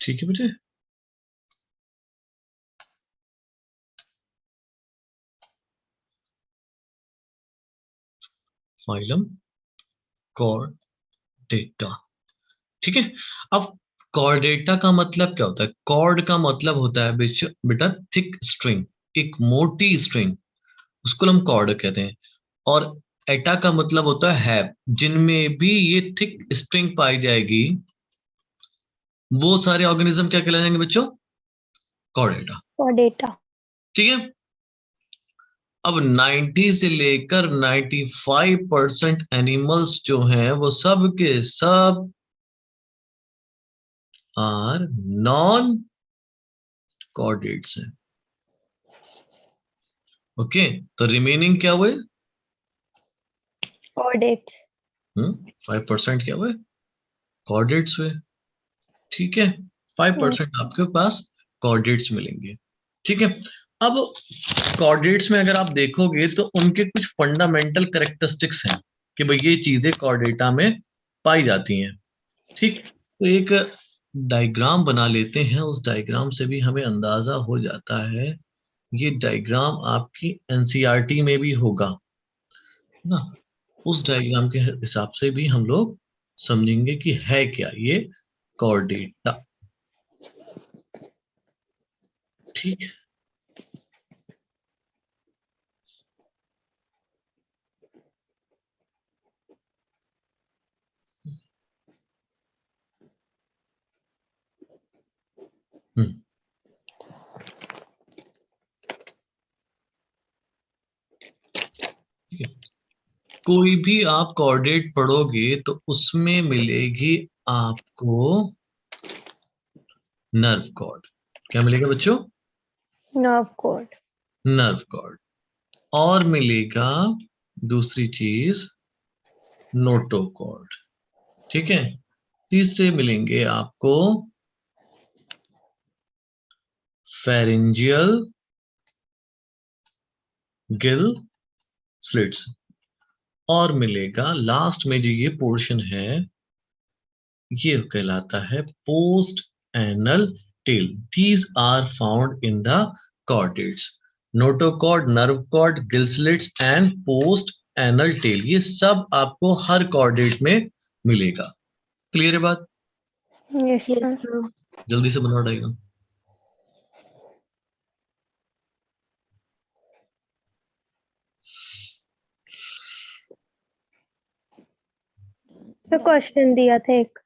ठीक है बेटे। Phylum Chordata. ठीक है। अब कॉर्डेटा का मतलब क्या होता है? कॉर्ड का मतलब होता है बेटा थिक स्ट्रिंग, एक मोटी स्ट्रिंग, उसको हम कॉर्ड कहते हैं। और एटा का मतलब होता है हैव, जिनमें भी ये थिक स्ट्रिंग पाई जाएगी वो सारे ऑर्गेनिज्म क्या कहलाएंगे बच्चों? कॉर्डेटा। कॉर्डेटा। ठीक है। अब 90 से लेकर 95% एनिमल्स जो हैं वो सब के सब आर नॉन कॉर्डेट्स हैं। ओके, तो रिमेनिंग क्या हुए? कॉर्डेट्स। 5% क्या हुए? कॉर्डेट्स हुए। ठीक है, 5% आपके पास कॉर्डेट्स मिलेंगे। ठीक है। अब कॉर्डेट्स में अगर आप देखोगे तो उनके कुछ फंडामेंटल कैरेक्टरिस्टिक्स हैं कि भाई ये चीजें कॉर्डेटा में पाई जाती हैं। ठीक, तो एक डायग्राम बना लेते हैं, उस डायग्राम से भी हमें अंदाजा हो जाता है। ये डायग्राम आपकी एनसीईआरटी में भी होगा ना, उस डायग्राम के हिसाब से भी हम लोग समझेंगे कि है क्या ये कॉर्डेटा। ठीक। हम्म, ठीक है। कोई भी आप कॉर्डेट पढ़ोगे तो उसमें मिलेगी आपको नर्व कॉर्ड। क्या मिलेगा बच्चों? Nerve cord. Nerve cord. और मिलेगा दूसरी चीज नोटोकॉर्ड। ठीक है। तीसरे मिलेंगे आपको फेरेंजियल गिल स्लिट्स। और मिलेगा लास्ट में जो ये पोर्शन है ये कहलाता है post anal tail. These are found in the chordates. Notochord, nerve cord, gill slits and post anal tail, ये सब आपको हर कॉर्डेट में मिलेगा। क्लियर है बात? Yes yes sir. सर। जल्दी से बनाओ डायग्राम। सर क्वेश्चन दिया था एक।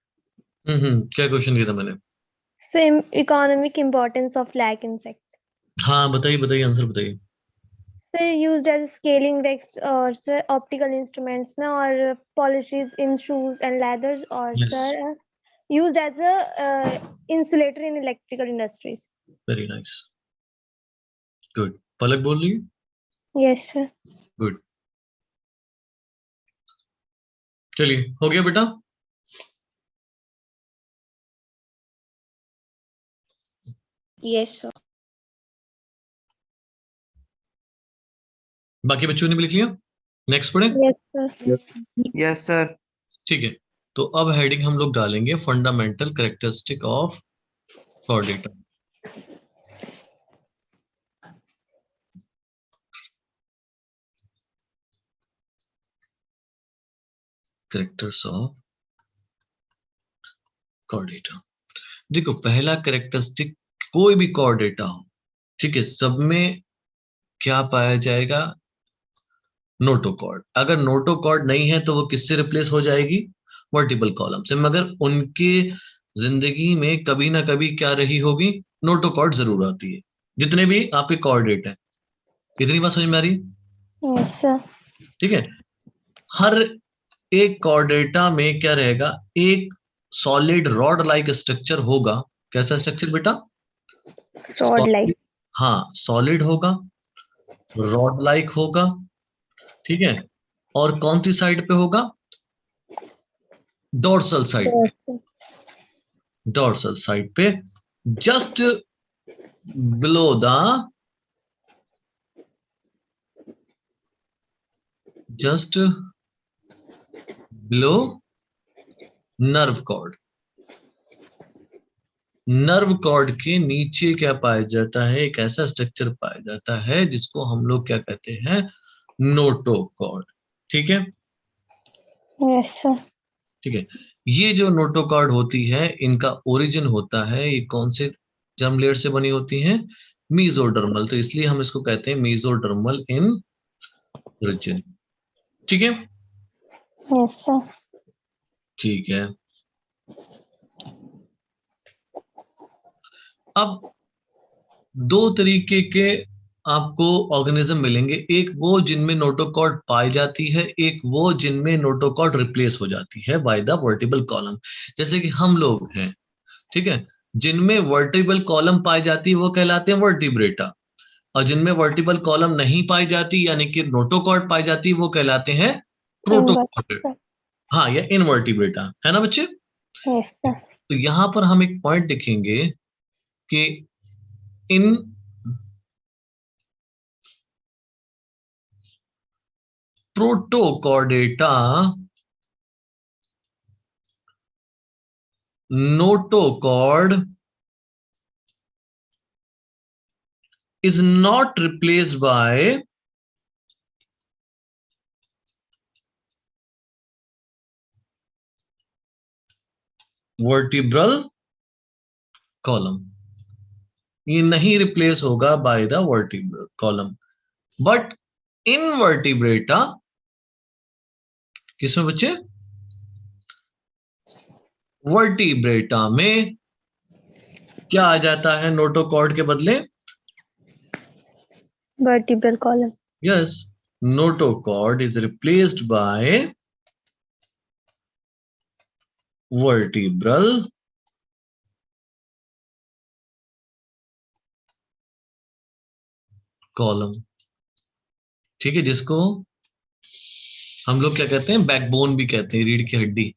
क्या क्वेश्चन किया था मैंने? Same economic importance of lac insect. हाँ बताइए बताइए, आंसर बताइए। Sir used as scaling desk और सर ऑप्टिकल इंस्ट्रूमेंट्स में, और polishes in shoes and leathers, और yes, sir used as a insulator in electrical industries. Very nice, good. Palak बोल रही है? Yes sir. गुड। चलिए, हो गया बेटा? Yes sir. बाकी बच्चों ने भी लिख लिया? नेक्स्ट पढ़े? Yes sir. Yes sir. ठीक है। तो अब हेडिंग हम लोग डालेंगे fundamental characteristic of Chordata. Characters of Chordata. देखो, पहला कैरेक्टरिस्टिक, कोई भी कॉर्डेटा हो, ठीक है, सब में क्या पाया जाएगा? नोटोकॉर्ड। अगर नोटोकॉर्ड नहीं है तो वो किससे रिप्लेस हो जाएगी? वर्टिकल कॉलम से। मगर उनके जिंदगी में कभी ना कभी क्या रही होगी? नोटोकॉर्ड जरूर आती है, जितने भी आपके कॉर्डेट हैं। इतनी बात समझ में आ रही है? Yes sir. ठीक है। हर एक कॉर्डेटा में क्या रहेगा? एक सॉलिड रॉड लाइक स्ट्रक्चर होगा। कैसा स्ट्रक्चर बेटा? Rod like. हाँ, सॉलिड होगा, रॉड लाइक होगा। ठीक है। और कौन सी साइड पे होगा? डोर्सल साइड पे। डोर्सल साइड पे, just below the just below nerve cord. Nerve cord के नीचे क्या पाया जाता है, एक ऐसा स्ट्रक्चर पाया जाता है जिसको हम लोग क्या कहते हैं, नोटोकॉर्ड। ठीक है, Yes, sir. ठीक है। ये जो नोटोकॉर्ड होती है, इनका ओरिजिन होता है, ये कौन से जर्म लेयर से बनी होती है, मेसोडर्मल, तो इसलिए हम इसको कहते हैं मेसोडर्मल इन ओरिजिन। ठीक है, Yes, sir. ठीक है। अब दो तरीके के आपको ऑर्गेनिज्म मिलेंगे, एक वो जिनमें नोटोकॉर्ड पाई जाती है, एक वो जिनमें नोटोकॉर्ड रिप्लेस हो जाती है बाय द वर्टिबल कॉलम, जैसे कि हम लोग हैं। ठीक है, जिनमें वर्टिबल कॉलम पाई जाती है वो कहलाते हैं वर्टिब्रेटा, और जिनमें वर्टिबल कॉलम नहीं पाई जाती यानी कि नोटोकॉर्ड पाई जाती है वो कहलाते हैं प्रोटोकॉर्ड। Invertebrate. हाँ, या इनवर्टिब्रेटा, है ना बच्चे। Yes, sir. तो यहां पर हम एक पॉइंट देखेंगे कि इन Protochordata notochord is not replaced by vertebral column, ये नहीं रिप्लेस होगा by the vertebral column, but invertebrata, किसमें बच्चे, वर्टिब्रेटा में क्या आ जाता है नोटोकॉर्ड के बदले, Vertebral column. Yes, notochord is replaced by vertebral column. ठीक है, जिसको हम लोग क्या कहते हैं, बैकबोन भी कहते हैं, रीढ़ की हड्डी,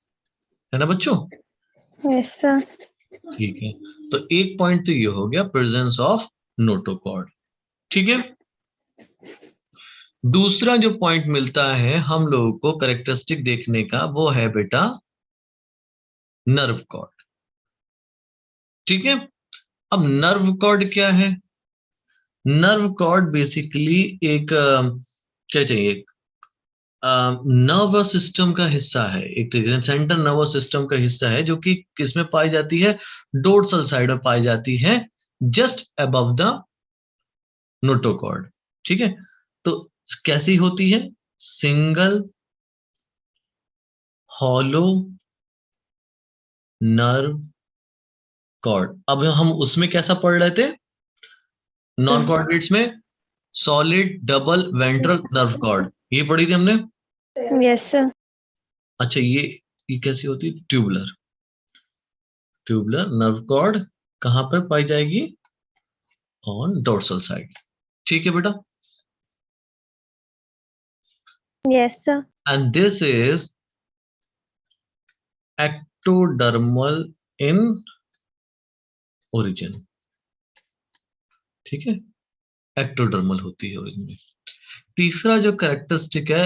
है ना बच्चों। Yes, sir. ठीक है, तो एक पॉइंट तो ये हो गया प्रेजेंस ऑफ नोटोकॉर्ड। ठीक है, दूसरा जो पॉइंट मिलता है हम लोगों को कैरेक्टरिस्टिक देखने का, वो है बेटा नर्व कॉर्ड। ठीक है, अब नर्व कॉर्ड क्या है, नर्व कॉर्ड बेसिकली एक क्या चाहिए, नर्वस सिस्टम का हिस्सा है, एक सेंट्रल नर्वस सिस्टम का हिस्सा है, जो कि किसमें पाई जाती है, डोर्सल साइड में पाई जाती है, जस्ट अबव द नोटोकॉर्ड। ठीक है, तो कैसी होती है, सिंगल हॉलो नर्व कॉर्ड। अब हम उसमें कैसा पढ़ रहे थे, नॉन कॉर्डेट्स में solid double ventral nerve cord, ये पढ़ी थी हमने। Yes, sir. अच्छा, ये कैसी होती है, ट्यूबुलर, ट्यूबुलर नर्व कॉर्ड कहां पर पाई जाएगी, ऑन डोर्सल साइड। ठीक है बेटा, Yes, sir. And this is ectodermal in origin. ठीक है, एक्टोडर्मल होती है ओरिजिन में। तीसरा जो कैरेक्टरिस्टिक है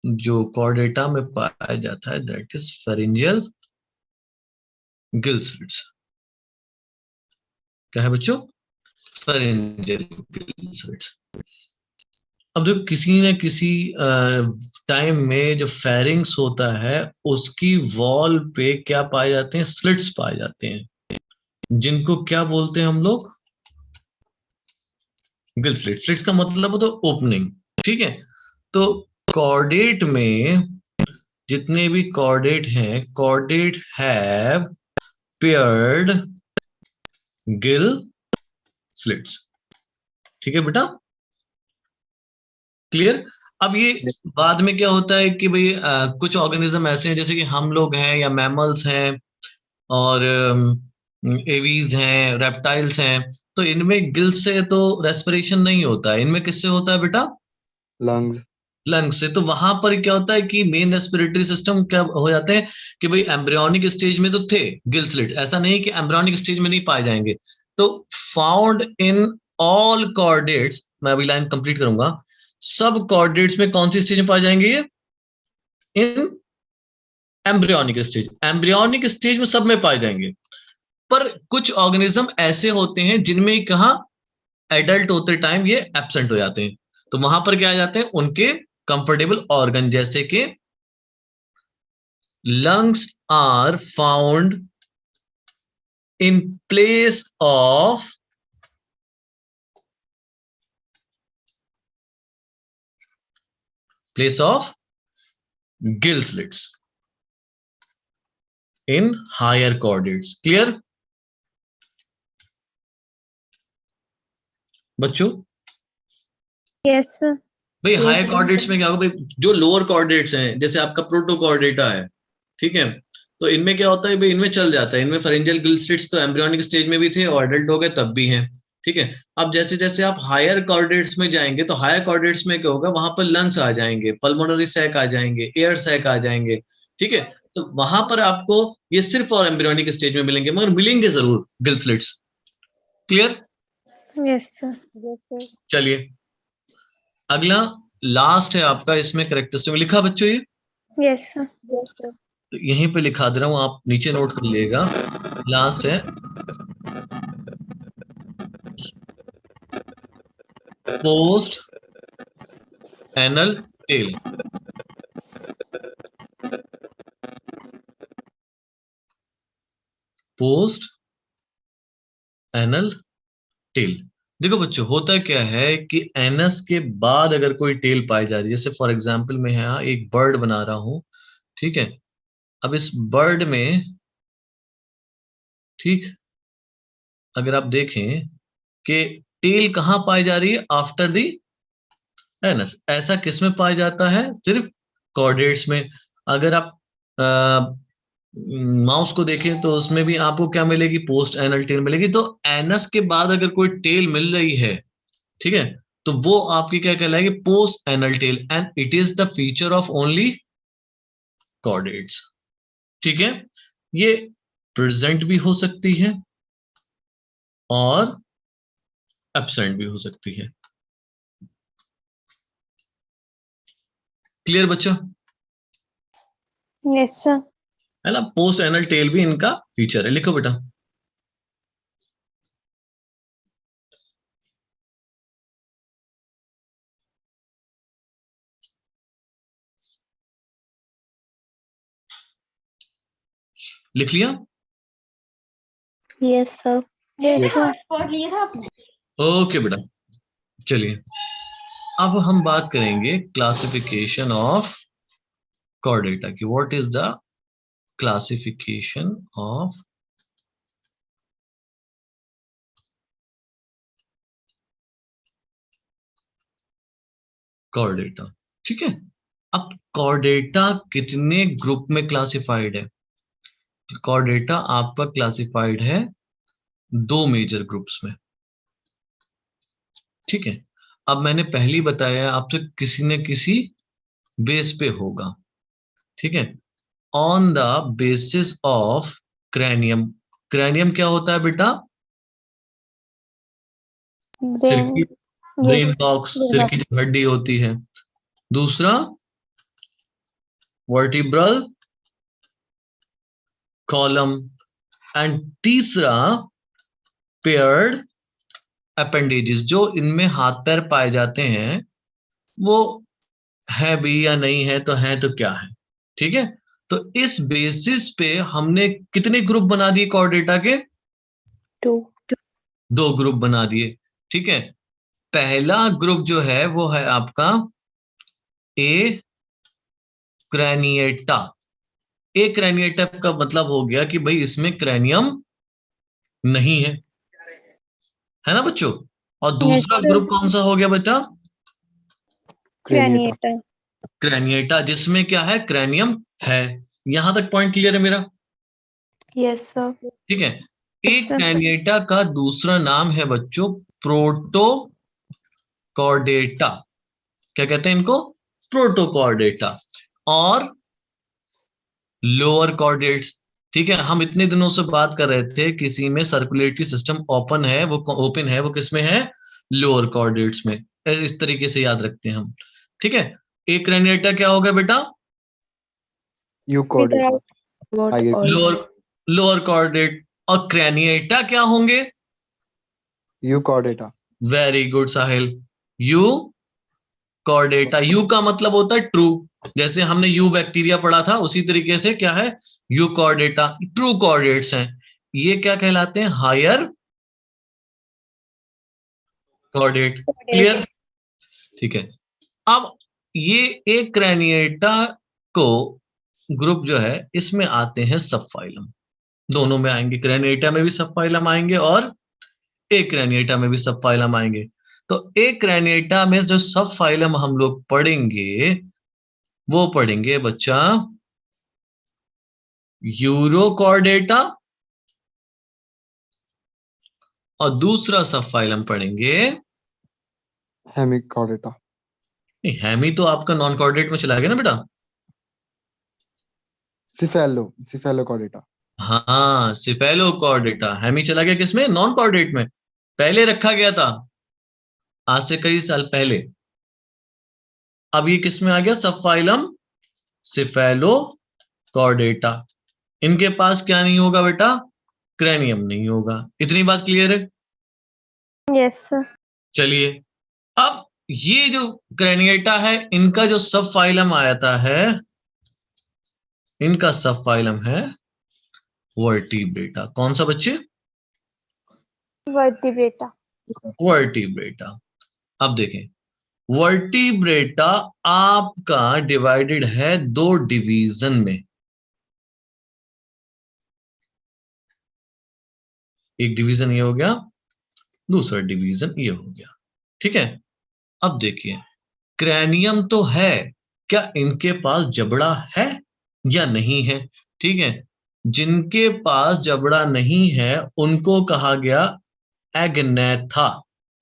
जो कॉर्डेटा में पाया जाता है, that is pharyngeal gill slits. क्या है बच्चों, फेरिंजियल गिल स्लिट्स। अब देखो, किसी न किसी टाइम में जो फेरिंग्स होता है उसकी वॉल पे क्या पाए जाते हैं, स्लिट्स पाए जाते हैं, जिनको क्या बोलते हैं हम लोग, गिल स्लिट्स। स्लिट्स का मतलब होता है ओपनिंग। ठीक है, तो कॉर्डेट में जितने भी कॉर्डेट हैं, chordate have paired Gill slits. ठीक है बेटा, क्लियर। अब ये बाद में क्या होता है कि भाई कुछ ऑर्गेनिज्म ऐसे हैं जैसे कि हम लोग हैं या मैमल्स हैं और एवीज हैं, रेप्टाइल्स हैं, तो इनमें गिल से तो रेस्पिरेशन नहीं होता है, इनमें किससे होता है बेटा, लंग्स। लंग्स से। तो वहां पर क्या होता है कि मेन रेस्पिरेटरी सिस्टम क्या हो जाते हैं कि भाई एम्ब्रियोनिक स्टेज में तो थे गिल स्लिट, ऐसा नहीं कि एम्ब्रियोनिक स्टेज में नहीं पाए जाएंगे। तो फाउंड इन ऑल कॉर्डेट्स, मैं अभी लाइन कंप्लीट करूंगा, सब कॉर्डेट्स में कौन सी स्टेज में पाए जाएंगे ये, इन एम्ब्रियोनिक स्टेज, एम्ब्रियोनिक स्टेज में सब में पाए जाएंगे। पर कुछ ऑर्गेनिज्म ऐसे होते हैं जिनमें कहा एडल्ट होते टाइम ये एब्सेंट हो जाते हैं, तो वहां पर क्या आ जाते हैं, उनके कंफर्टेबल ऑर्गन, जैसे कि lungs are found in place of gill slits in higher chordates. Clear बच्चों? Yes, sir. भाई Yes, हायर sir. कॉर्डेट्स में क्या होगा भाई, जो लोअर कॉर्डेट्स हैं जैसे आपका प्रोटोकॉर्डेटा है, ठीक है, तो इनमें क्या होता है भाई, इनमें चल जाता है, इनमें फरेंजियल गिल स्लिट्स तो एम्ब्रियोनिक स्टेज में भी थे और एडल्ट हो गए तब भी हैं, ठीक है। अब जैसे जैसे आप हायर कॉर्डेट्स में जाएंगे तो हायर कॉर्डेट्स में क्या होगा, वहां पर लंग्स आ जाएंगे, पल्मोनरी सैक आ जाएंगे, एयर सैक आ जाएंगे, ठीक है। तो वहां पर आपको ये सिर्फ और एम्ब्रियोनिक स्टेज में मिलेंगे, मगर मिलेंगे जरूर gill slits. Clear? Yes, sir. Yes, sir. चलिए अगला लास्ट है आपका, इसमें करेक्टरिस्टिक में लिखा बच्चों, ये Yes, sir. तो यहीं पे लिखा दे रहा हूं, आप नीचे नोट कर लीजिएगा। लास्ट है post anal tell. Post anal tell. देखो बच्चों, होता क्या है कि एनस के बाद अगर कोई टेल पाई जा रही है, जैसे फॉर एग्जांपल मैं यहाँ एक बर्ड बना रहा हूं, ठीक है। अब इस बर्ड में, ठीक, अगर आप देखें कि टेल कहां पाई जा रही है, आफ्टर दी एनस। ऐसा किस में पाया जाता है, सिर्फ कॉर्डेट्स में। अगर आप माउस को देखें तो उसमें भी आपको क्या मिलेगी, पोस्ट एनल टेल मिलेगी। तो एनस के बाद अगर कोई टेल मिल रही है, ठीक है, तो वो आपकी क्या कहलाएगी, post anal tail, and it is the feature of only chordates. ठीक है, ये प्रेजेंट भी हो सकती है और एब्सेंट भी हो सकती है। क्लियर बच्चा? Yes, sir. है ना, पोस्ट एनल टेल भी इनका फीचर है। लिखो बेटा। लिख लिया? Yes, sir. Yes, Yes, sir. पढ़ लिया था आपने? ओके बेटा, चलिए अब हम बात करेंगे क्लासिफिकेशन ऑफ कॉर्डेटा की। What is the classification of Chordata. ठीक है, अब कॉर्डेटा कितने ग्रुप में क्लासिफाइड है? कॉर्डेटा आपका क्लासिफाइड है 2 मेजर ग्रुप्स में। ठीक है, अब मैंने पहली बताया आपसे, किसी न किसी बेस पे होगा। ठीक है, on the basis of cranium. Cranium क्या होता है बेटा? सिर Brain. की, ब्रेन Yes. बॉक्स, Brain सिर box. की जो हड्डी होती है। दूसरा वर्टिब्रल कॉलम, एंड तीसरा पेयर्ड अपेंडेजेस। जो इनमें हाथ पैर पाए जाते हैं वो है भी या नहीं है, तो है तो क्या है। ठीक है, तो इस बेसिस पे हमने कितने ग्रुप बना दिए कॉर्डेटा के? 2. 2 ग्रुप बना दिए। ठीक है, पहला ग्रुप जो है वो है आपका ए क्रैनिएटा। ए क्रैनिएटा का मतलब हो गया कि भाई इसमें क्रैनियम नहीं है ना बच्चों। और Yes, दूसरा sir. ग्रुप कौन सा हो गया बेटा? craniata, Craniata. क्रैनिएटा, जिसमें क्या है, क्रैनियम है। यहां तक पॉइंट क्लियर है मेरा? Yes, sir. ठीक है, Yes, एक sir. क्रैनिएटा का दूसरा नाम है बच्चों प्रोटोकॉर्डेटा। क्या कहते हैं इनको? प्रोटोकॉर्डेटा। और लोअर कॉर्डेट्स। ठीक है, हम इतने दिनों से बात कर रहे थे किसी में सर्कुलेटरी सिस्टम ओपन है, वो ओपन है, वो किसमें है? लोअर कॉर्डेट्स में। इस तरीके से याद रखते हैं हम। ठीक है, एक क्रैनिएटा क्या होगा बेटा? euchordata, Without. What higher all? Lower lower chordate और क्रैनिएटा क्या होंगे? Euchordata. Very good Sahil, euchordata. यू का मतलब होता है ट्रू, जैसे हमने यू बैक्टीरिया पढ़ा था उसी तरीके से क्या है, यू कॉर्डेटा ट्रू कॉर्डेट्स हैं। ये क्या कहलाते हैं? Higher chordate. क्लियर? ठीक है। अब ये एक क्रैनिएटा को ग्रुप जो है इसमें आते हैं सब फाइलम, दोनों में आएंगे, क्रैनिएटा में भी सब फाइलम आएंगे और एक क्रैनिएटा में भी सब फाइलम आएंगे। तो एक क्रैनिएटा में जो सब फाइलम हम लोग पढ़ेंगे वो पढ़ेंगे बच्चा यूरोकॉर्डेटा, और दूसरा सब फाइलम पढ़ेंगे हेमिकॉर्डेटा। नहीं, हेमी तो आपका नॉन कॉर्डेट में चला गया ना बेटा। सिफेलोकॉर्डेटा। हाँ, सिफेलोकॉर्डेटा। हेमी चला गया किसमें? नॉन कॉर्डेट में, पहले रखा गया था आज से कई साल पहले। अब ये किस में आ गया? सब फाइलम सिफेलोकॉर्डेटा। इनके पास क्या नहीं होगा बेटा? क्रैनियम नहीं होगा। इतनी बात क्लियर है? Yes sir. चलिए, अब ये जो क्रैनिएटा है इनका जो सब फाइलम आता है, इनका सब फाइलम है वर्टिब्रेटा। कौन सा बच्चे? वर्टिब्रेटा। वर्टिब्रेटा। अब देखें, वर्टिब्रेटा आपका डिवाइडेड है दो डिवीजन में। एक डिवीजन ये हो गया, दूसरा डिवीजन ये हो गया। ठीक है। अब देखिए, क्रैनियम तो है, क्या इनके पास जबड़ा है या नहीं है? ठीक है, जिनके पास जबड़ा नहीं है उनको कहा गया एग्नेथा।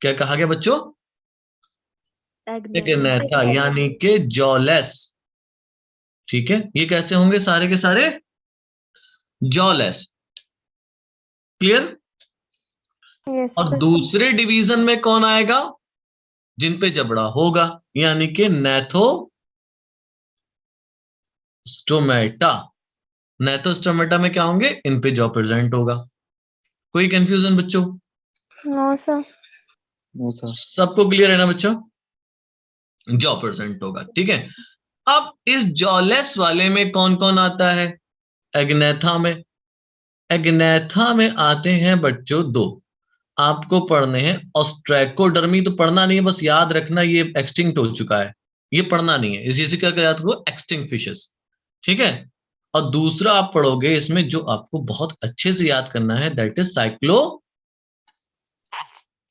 क्या कहा गया बच्चों? एग्नेथा, यानी कि जॉलेस। ठीक है, ये कैसे होंगे सारे के सारे? जॉलेस। क्लियर? यस और सर। दूसरे डिवीजन में कौन आएगा? जिन पे जबड़ा होगा, यानी कि नेथोस्टोमेटा। नेथोस्टोमेटा में क्या होंगे? इन पे जॉ प्रेजेंट होगा। कोई कंफ्यूजन बच्चों? No sir. No sir. सबको क्लियर है ना बच्चों? जॉ प्रेजेंट होगा। ठीक है। अब इस जॉलेस वाले में कौन कौन आता है? एग्नेथा में। एग्नेथा में आते हैं बच्चों दो, आपको पढ़ने हैं। ऑस्ट्रेकोडर्मी तो पढ़ना नहीं है, बस याद रखना ये एक्सटिंक्ट हो चुका है, ये पढ़ना नहीं है। इसी का याद करो, एक्सटिंक्ट फिशेस। ठीक है। और दूसरा आप पढ़ोगे इसमें जो आपको बहुत अच्छे से याद करना है, that is stomata.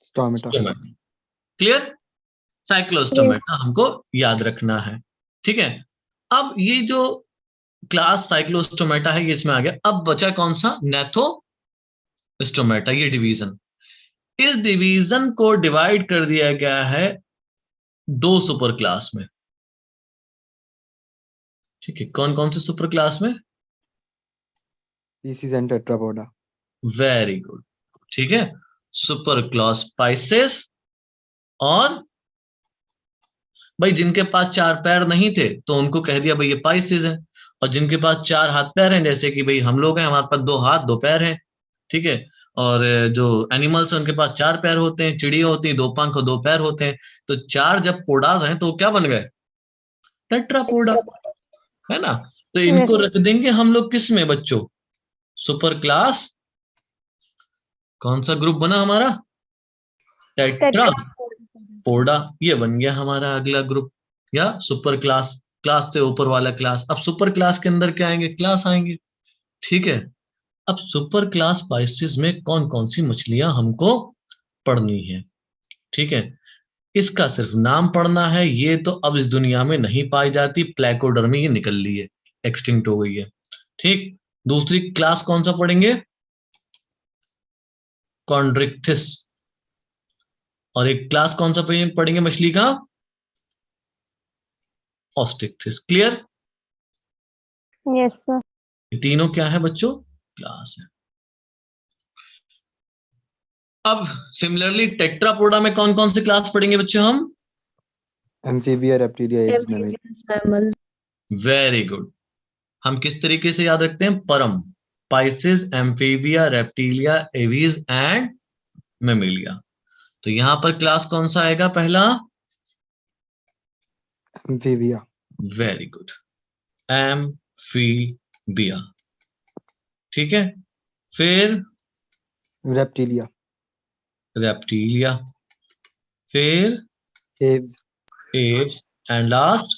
Cyclostomata. Clear? Cyclostomata हमको याद रखना है। ठीक है। अब ये जो क्लास साइक्लोस्टोमेटा है ये इसमें आ गया। अब बचा कौन सा? नेथोस्टोमेटा, ये डिवीजन। इस डिवीजन को डिवाइड कर दिया गया है दो सुपर क्लास में। ठीक है, कौन कौन से सुपर क्लास में? Pisces and Tetrapoda. Very good. ठीक है, सुपर क्लास पाइसेस, और भाई जिनके पास चार पैर नहीं थे तो उनको कह दिया भाई ये पाइसेस है। और जिनके पास चार हाथ पैर हैं, जैसे कि भाई हम लोग हैं, हमारे पास दो हाथ दो पैर हैं। ठीक है। और जो एनिमल्स हैं उनके पास चार पैर होते हैं, चिड़िया होती है दो पंख और दो पैर होते हैं। तो चार जब पोडास हैं तो क्या बन गए? टेट्रापोडा, है ना? तो इनको रख देंगे हम लोग किस में बच्चों? Super class. कौन सा ग्रुप बना हमारा? टेट्रापोडा। ये बन गया हमारा अगला ग्रुप, या सुपर क्लास। क्लास से ऊपर वाला क्लास। अब सुपर क्लास के अंदर क्या आएंगे? क्लास आएंगे। ठीक है। अब सुपर क्लास स्पाइसेस में कौन कौन सी मछलियां हमको पढ़नी है? ठीक है, इसका सिर्फ नाम पढ़ना है। ये तो अब इस दुनिया में नहीं पाई जाती, प्लेकोडर्मी ये निकल ली है, एक्सटिंक्ट हो गई है। ठीक। दूसरी क्लास कौन सा पढ़ेंगे? कॉन्ड्रिक्थिस। और एक क्लास कौन सा पढ़ेंगे मछली का? ऑस्टिक्थिस। क्लियर? Yes sir. ये तीनों क्या है बच्चों? क्लास है। अब सिमिलरली टेट्रापोडा में कौन कौन से क्लास पढ़ेंगे बच्चों हम? Amphibia, reptilia, eggs, mammal. Very good. हम किस तरीके से याद रखते हैं? परम। Pisces, amphibia, reptilia, aves and Mammalia. तो यहां पर क्लास कौन सा आएगा पहला? Amphibia. Very good, amphibia. ठीक है, फिर Reptilia. रेप्टिलिया, फिर Aves. Aves and last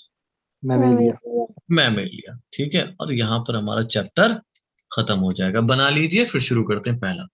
Mammalia. Mammalia. ठीक है, और यहां पर हमारा चैप्टर खत्म हो जाएगा। बना लीजिए, फिर शुरू करते हैं पहला।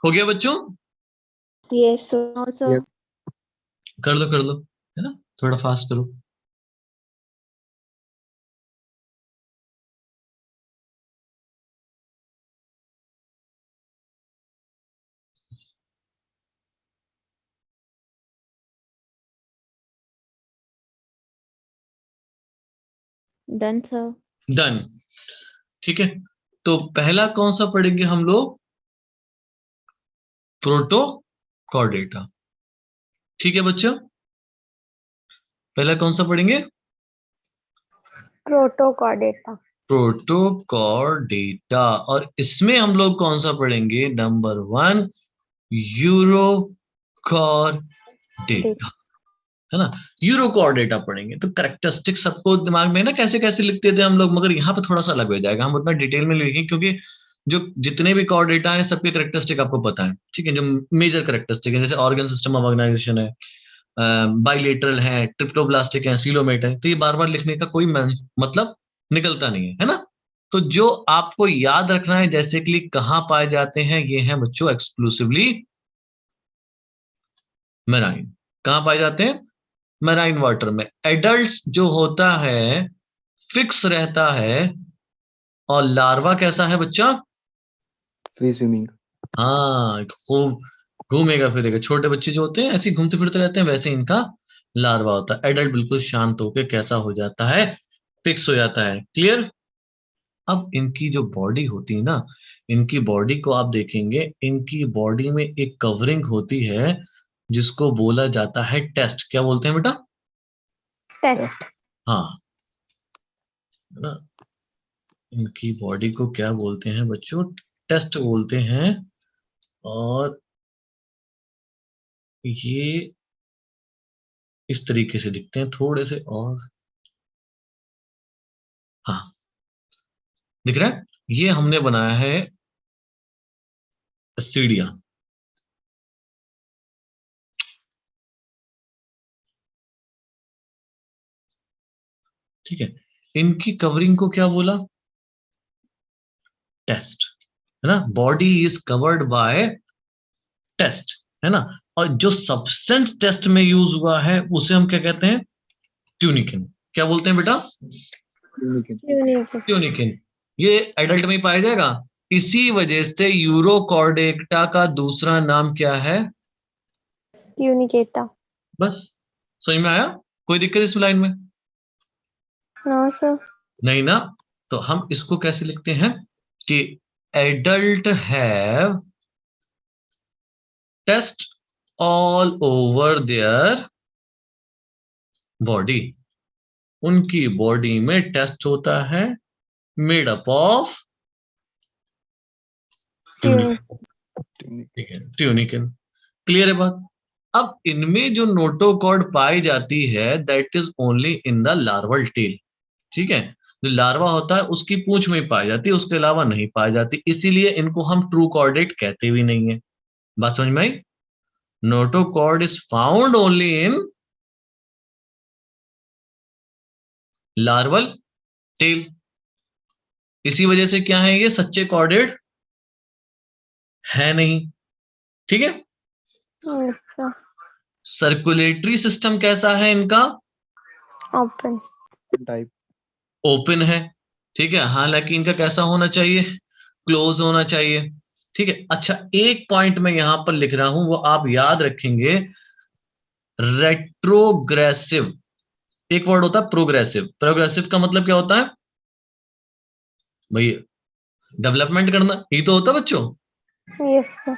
हो गया बच्चों? Yes, sir. No, sir. Yes. कर लो, है ना, थोड़ा फास्ट करो। Done, sir. डन। ठीक है, तो पहला कौन सा पढ़ेंगे हम लोग? प्रोटोकॉर्डेटा। ठीक है बच्चों, पहला कौन सा पढ़ेंगे? Protochordata. प्रोटोकॉर्डेटा। और इसमें हम लोग कौन सा पढ़ेंगे? नंबर 1, यूरोकॉर्डेटा, है ना। यूरोकॉर्डेटा पढ़ेंगे। तो कैरेक्टरिस्टिक सबको दिमाग में ना कैसे कैसे लिखते थे हम लोग, मगर यहाँ पे थोड़ा सा अलग हो जाएगा, हम उतना डिटेल में लिखेंगे क्योंकि जो जितने भी कॉर्डेटा है सबके कैरेक्टरिस्टिक आपको पता है। ठीक है, जो मेजर कैरेक्टरिस्टिक है, जैसे ऑर्गन सिस्टम ऑफ ऑर्गेनाइजेशन है, बाइलेटरल है, ट्रिप्टोब्लास्टिक है, सीलोमेट है, तो ये बार बार लिखने का कोई मतलब निकलता नहीं है, है ना। तो जो आपको याद रखना है, जैसे कि कहाँ पाए जाते हैं, ये है बच्चों एक्सक्लूसिवली मेराइन। कहाँ पाए जाते हैं? मेराइन वाटर में। एडल्ट जो होता है फिक्स रहता है, और लार्वा कैसा है बच्चा? Free swimming. हाँ, खूब घूमेगा फिरेगा। छोटे बच्चे जो होते हैं ऐसे ही घूमते फिरते रहते हैं, वैसे इनका लार्वा होता है। एडल्ट बिल्कुल शांत होकर कैसा हो जाता है? फिक्स हो जाता है। क्लियर? अब इनकी जो बॉडी होती है ना, इनकी बॉडी को आप देखेंगे, इनकी बॉडी में एक कवरिंग होती है जिसको बोला जाता है टेस्ट। क्या बोलते हैं बेटा? Test. हाँ, है ना। इनकी बॉडी को क्या बोलते हैं बच्चों? टेस्ट बोलते हैं। और ये इस तरीके से दिखते हैं थोड़े से, और हाँ, दिख रहा है। ये हमने बनाया है सीढ़ियां। ठीक है, इनकी कवरिंग को क्या बोला? टेस्ट, है ना। Body is covered by test, है ना। और जो सब्सटेंस टेस्ट में यूज हुआ है उसे हम क्या कहते हैं? ट्यूनिकिन। क्या बोलते हैं बेटा? Unique. Unique. ट्यूनिकिन। ये एडल्ट में ही पाया जाएगा। इसी वजह से यूरोकॉर्डेटा का दूसरा नाम क्या है? Tunicata. बस, समझ में आया? कोई दिक्कत इस लाइन में? No, sir. नहीं ना। तो हम इसको कैसे लिखते हैं कि adult have test all over their body. उनकी बॉडी में टेस्ट होता है, made up of Tunic. Tunic. ठीक है, ट्यूनिकिन। क्लियर है बात? अब इनमें जो नोटोकॉर्ड पाई जाती है that is only in the larval tail. ठीक है, जो लार्वा होता है उसकी पूंछ में ही पाई जाती है, उसके अलावा नहीं पाई जाती। इसीलिए इनको हम ट्रू कॉर्डेट कहते भी नहीं है। बात समझ में आई? Notochord is found only in larval tail. इसी वजह से क्या है, ये सच्चे कॉर्डेट है नहीं। ठीक है। Yes, sir. सर्कुलेटरी सिस्टम कैसा है इनका? Open. Type. ओपन है। ठीक है, हालांकि इनका कैसा होना चाहिए? क्लोज होना चाहिए, ठीक है। अच्छा, एक पॉइंट मैं यहां पर लिख रहा हूं, वो आप याद रखेंगे, रेट्रोग्रेसिव। एक वर्ड होता है प्रोग्रेसिव। प्रोग्रेसिव का मतलब क्या होता है भाई? डेवलपमेंट करना, यही तो होता है बच्चों। Yes sir.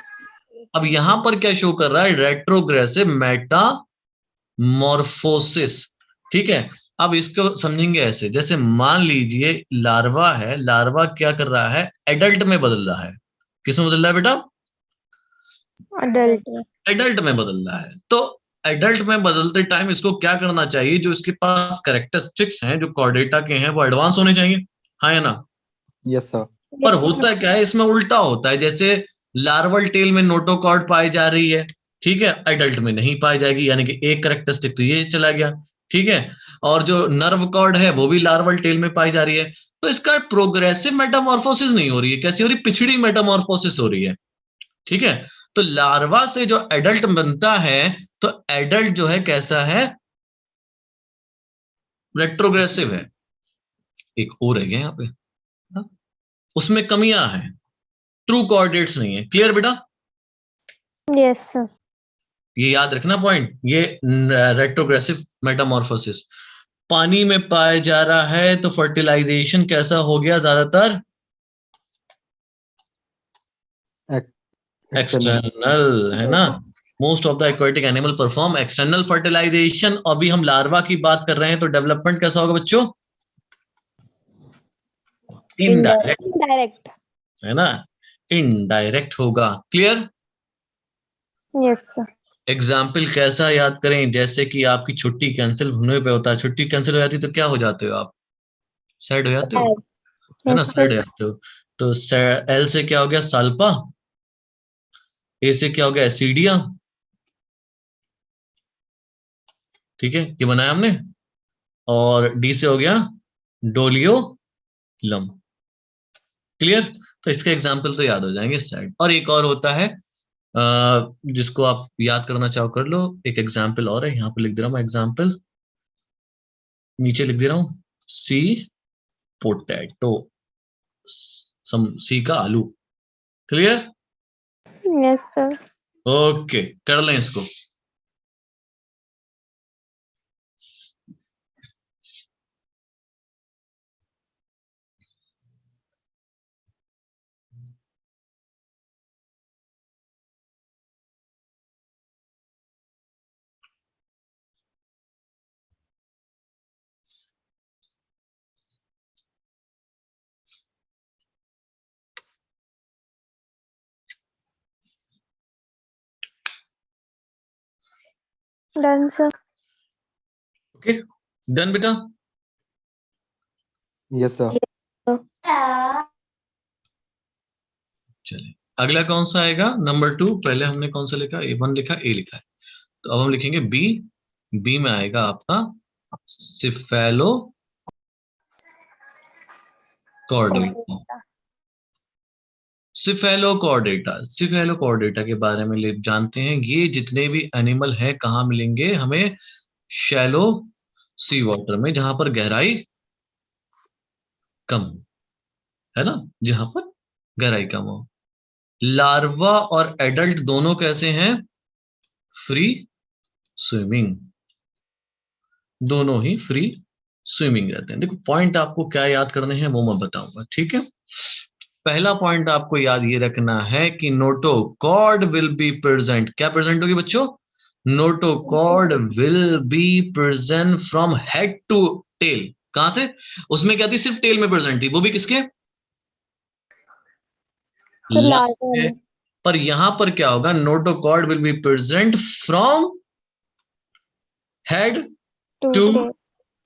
अब यहां पर क्या शो कर रहा है? रेट्रोग्रेसिव मेटामॉर्फोसिस, ठीक है। अब इसको समझेंगे ऐसे, जैसे मान लीजिए लार्वा है, लार्वा क्या कर रहा है? एडल्ट में बदल रहा है। किस में बदल रहा है बेटा? अडल्ट। एडल्ट में बदल रहा है। तो एडल्ट में बदलते टाइम इसको क्या करना चाहिए? जो इसके पास कैरेक्टरिस्टिक्स हैं, जो कॉर्डेटा के हैं, वो एडवांस होने चाहिए, हाँ या ना? Yes, sir. पर होता क्या है, इसमें उल्टा होता है। जैसे लार्वल टेल में नोटोकॉर्ड पाई जा रही है, ठीक है, एडल्ट में नहीं पाई जाएगी, यानी कि एक कैरेक्टरिस्टिक तो ये चला गया, ठीक है। और जो नर्व कॉर्ड है वो भी लार्वल टेल में पाई जा रही है। तो इसका प्रोग्रेसिव मेटामॉर्फोसिस नहीं हो रही है, कैसी हो रही? पिछड़ी मेटामॉर्फोसिस हो रही है, ठीक है। तो लार्वा से जो एडल्ट बनता है, तो एडल्ट जो है कैसा है? रेट्रोग्रेसिव है। एक और है यहाँ पे, हाँ? उसमें कमियां हैं, ट्रू कोऑर्डिनेट्स नहीं है। क्लियर बेटा? Yes sir. ये याद रखना पॉइंट, ये रेट्रोग्रेसिव मेटामॉर्फोसिस। पानी में पाया जा रहा है, तो फर्टिलाइजेशन कैसा हो गया? ज्यादातर External. एक्सटर्नल, है ना। Most of the aquatic animal perform external fertilization. अभी हम लार्वा की बात कर रहे हैं, तो डेवलपमेंट कैसा होगा बच्चों? Indirect, direct. है ना, इनडायरेक्ट होगा। क्लियर? Yes sir. एग्जाम्पल कैसा याद करें? जैसे कि आपकी छुट्टी कैंसिल होने पे होता है, छुट्टी कैंसिल हो जाती है तो क्या हो जाते हो आप? सैड हो जाते हो, है ना, यस सैड सर। हो जाते हो। तो एल से क्या हो गया? साल्पा। ए से क्या हो गया? एसिडिया, ठीक है, ये बनाया हमने। और डी से हो गया डोलियोलम। क्लियर? तो इसके एग्जाम्पल तो याद हो जाएंगे सैड। और एक और होता है, जिसको आप याद करना चाहो कर लो। एक एग्जाम्पल और है, यहाँ पे लिख दे रहा हूँ एग्जाम्पल, नीचे लिख दे रहा हूँ, सी पोटैटो, सी का आलू। क्लियर? Yes sir. ओके, कर लें इसको। Done sir. ओके, डन बेटा। Yes, sir. चलिए, अगला कौन सा आएगा? नंबर 2। पहले हमने कौन सा लिखा? A1 लिखा, ए लिखा है। तो अब हम लिखेंगे बी। बी में आएगा आपका सिफेलो कॉर्डेटा। सिफेलोकॉर्डेटा, सिफेलोकॉर्डेटा के बारे में जानते हैं। ये जितने भी एनिमल है कहाँ मिलेंगे हमें? शैलो सी वाटर में, जहां पर गहराई कम हो, है ना, जहां पर गहराई कम हो। लार्वा और एडल्ट दोनों कैसे हैं? फ्री स्विमिंग, दोनों ही फ्री स्विमिंग रहते हैं। देखो, पॉइंट आपको क्या याद करने हैं वो मैं बताऊंगा, ठीक है। पहला पॉइंट आपको याद ये रखना है कि नोटोकॉर्ड विल बी प्रेजेंट। क्या प्रेजेंट होगी बच्चों? Notochord will be present from head to tail. कहां से? उसमें क्या थी? सिर्फ टेल में प्रेजेंट थी, वो भी किसके? लार्वा के। पर यहां पर क्या होगा? Notochord will be present from head to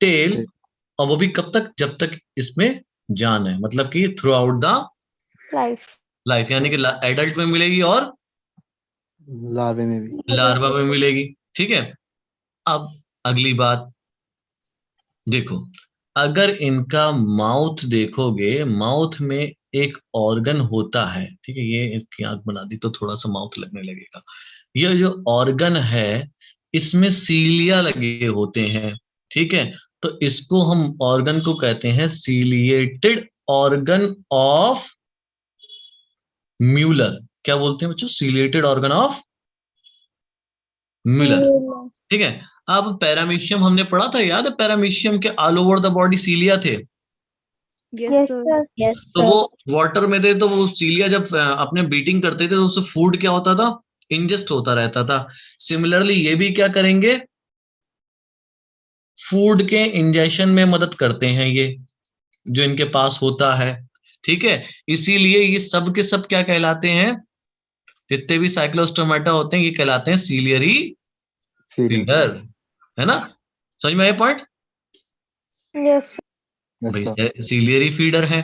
tail. और वो भी कब तक? जब तक इसमें जान है, मतलब कि through out the life. Life, यानी कि एडल्ट में मिलेगी और Larvae में भी. लार्वा में मिलेगी, ठीक है। अब अगली बात देखो, अगर इनका माउथ देखोगे, माउथ में एक ऑर्गन होता है, ठीक है। ये इनकी आंख बना दी तो थोड़ा सा माउथ लगने लगेगा। ये जो ऑर्गन है, इसमें सीलिया लगे होते हैं, ठीक है। तो इसको हम ऑर्गन को कहते हैं सीलिएटेड ऑर्गन ऑफ म्यूलर। क्या बोलते हैं बच्चों? Ciliated organ of Muller. ठीक है। अब पैरामीशियम हमने पढ़ा था, याद है? पैरामीशियम के ऑल ओवर द बॉडी सीलिया थे। Yes, sir. Yes, तो sir. वो वाटर में थे, तो वो सीलिया जब अपने बीटिंग करते थे तो उससे फूड क्या होता था? इंजेस्ट होता रहता था। सिमिलरली ये भी क्या करेंगे? फूड के इंजेशन में मदद करते हैं ये, जो इनके पास होता है। ठीक है। इसीलिए ये सब के सब क्या कहलाते हैं? जितने भी साइक्लोस्टोमेटा होते हैं ये कहलाते हैं सीलियरी फीडर। फीडर। है ना? समझ में आया पॉइंट? Yes. यस भाई सर। सीलियरी फीडर है।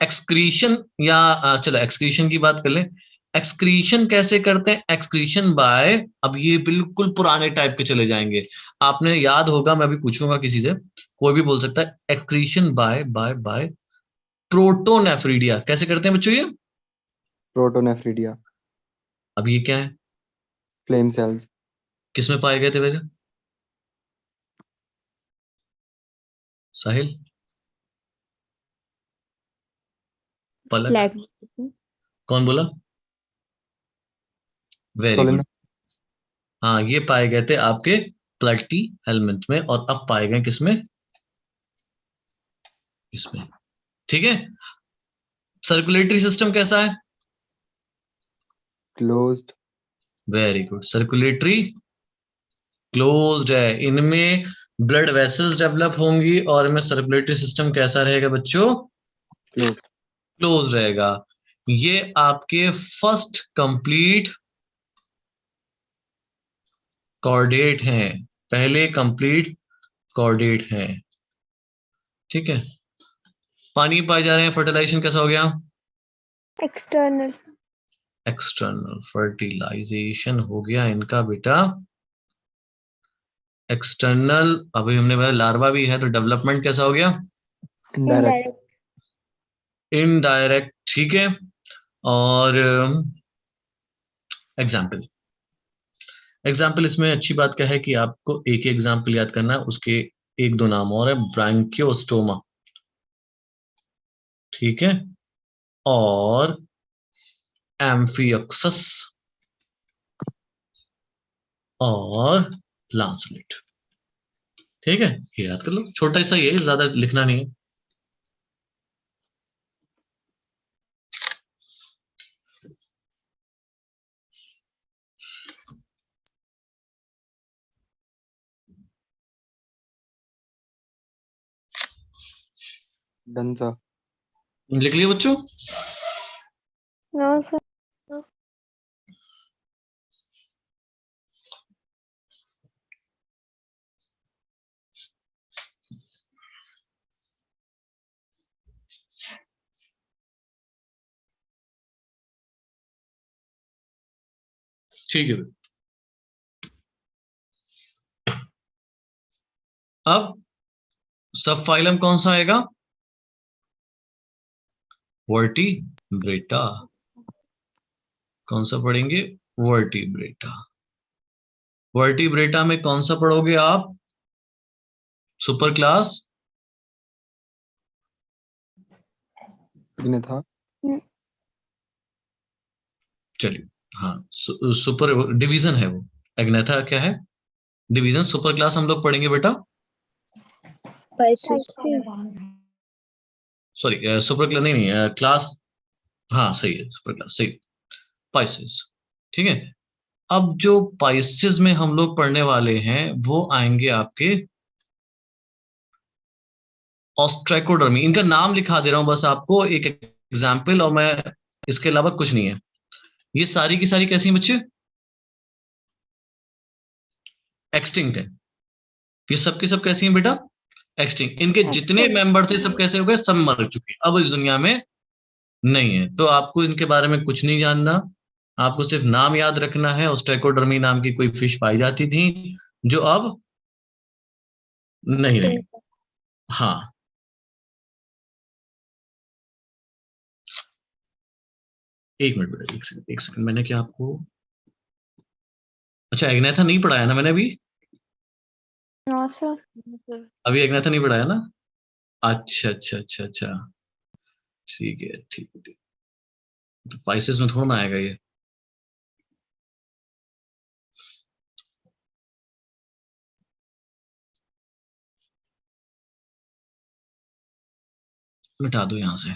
एक्सक्रीशन या चलो एक्सक्रीशन की बात कर लें। एक्सक्रीशन कैसे करते हैं? एक्सक्रीशन बाय, अब ये बिल्कुल पुराने टाइप के चले जाएंगे। आपने याद होगा, मैं अभी पूछूंगा किसी से, कोई भी बोल सकता है excretion by by by protonephridia. कैसे करते हैं बच्चों ये? प्रोटोनेफ्रीडिया। अब ये क्या है? Flame cells. किसमें पाए गए थे वैसे? साहिल, पलक, Flag. कौन बोला? Very good. सोलिन। हाँ, ये पाए गए थे आपके प्लटी हेलमेंथ में, और अब पाए गए किसमें? इसमें। ठीक है। सर्कुलेटरी सिस्टम कैसा है? Closed. Very good. Circulatory closed है। इनमें ब्लड वेसल्स डेवलप होंगी, और इनमें सर्कुलेटरी सिस्टम कैसा रहेगा बच्चों? क्लोज्ड। क्लोज रहेगा। ये आपके फर्स्ट कंप्लीट कॉर्डेट हैं, पहले कंप्लीट कॉर्डेट हैं। ठीक है। पानी पाए जा रहे हैं। फर्टिलाइजेशन कैसा हो गया? External. एक्सटर्नल फर्टिलाइजेशन हो गया इनका बेटा एक्सटर्नल। अभी हमने बताया लार्वा भी है, तो डेवलपमेंट कैसा हो गया? इनडायरेक्ट। Indirect. इनडायरेक्ट। ठीक है। और एग्जाम्पल, एग्जाम्पल इसमें अच्छी बात क्या है कि आपको एक एग्जाम्पल याद करना है, उसके एक दो नाम और है। ब्रांकियोस्टोमा, ठीक है, और एम्फियोक्सस और लांसलेट। ठीक है, ये याद कर लो, छोटा सा ये, ज्यादा लिखना नहीं है। Done sir. लिख लिया बच्चों? No, sir. ठीक है। अब सब फाइलम कौन सा आएगा? वर्टिब्रेटा। कौन सा पढ़ेंगे? वर्टिब्रेटा। वर्टिब्रेटा में कौन सा पढ़ोगे आप? Super class agnatha. चलिए, हाँ, सुपर डिवीजन है वो। एग्नेथा क्या है? डिवीजन। सुपर क्लास हम लोग पढ़ेंगे बेटा, Pisces. सॉरी सुपर क्लास नहीं, नहीं क्लास, हाँ सही है, सुपर क्लास सही। पाइसेस। ठीक है। अब जो पाइसेस में हम लोग पढ़ने वाले हैं वो आएंगे आपके ऑस्ट्रेकोडर्मी। इनका नाम लिखा दे रहा हूं बस आपको, एक एग्जाम्पल, और मैं इसके अलावा कुछ नहीं है। ये सारी की सारी कैसी हैं बच्चे? एक्सटिंक्ट है। ये सब की सब कैसी हैं बेटा? एक्सटिंक्ट। इनके जितने Extinct. मेंबर थे सब कैसे हो गए? सब मर चुके, अब इस दुनिया में नहीं है। तो आपको इनके बारे में कुछ नहीं जानना, आपको सिर्फ नाम याद रखना है। ऑस्ट्रेकोडर्मी नाम की कोई फिश पाई जाती थी, जो अब नहीं रही। हाँ, एक मिनट बेटा, एक सेकंड, एक सेकंड। मैंने क्या आपको, अच्छा एग्नेथा नहीं पढ़ाया ना मैंने अभी? No, sir. अभी एग्नेथा नहीं पढ़ाया ना? अच्छा अच्छा अच्छा अच्छा, ठीक है, ठीक है, ठीक। तो स्पाइसेस में थोड़ा ना आएगा ये। मिटा दो यहां से,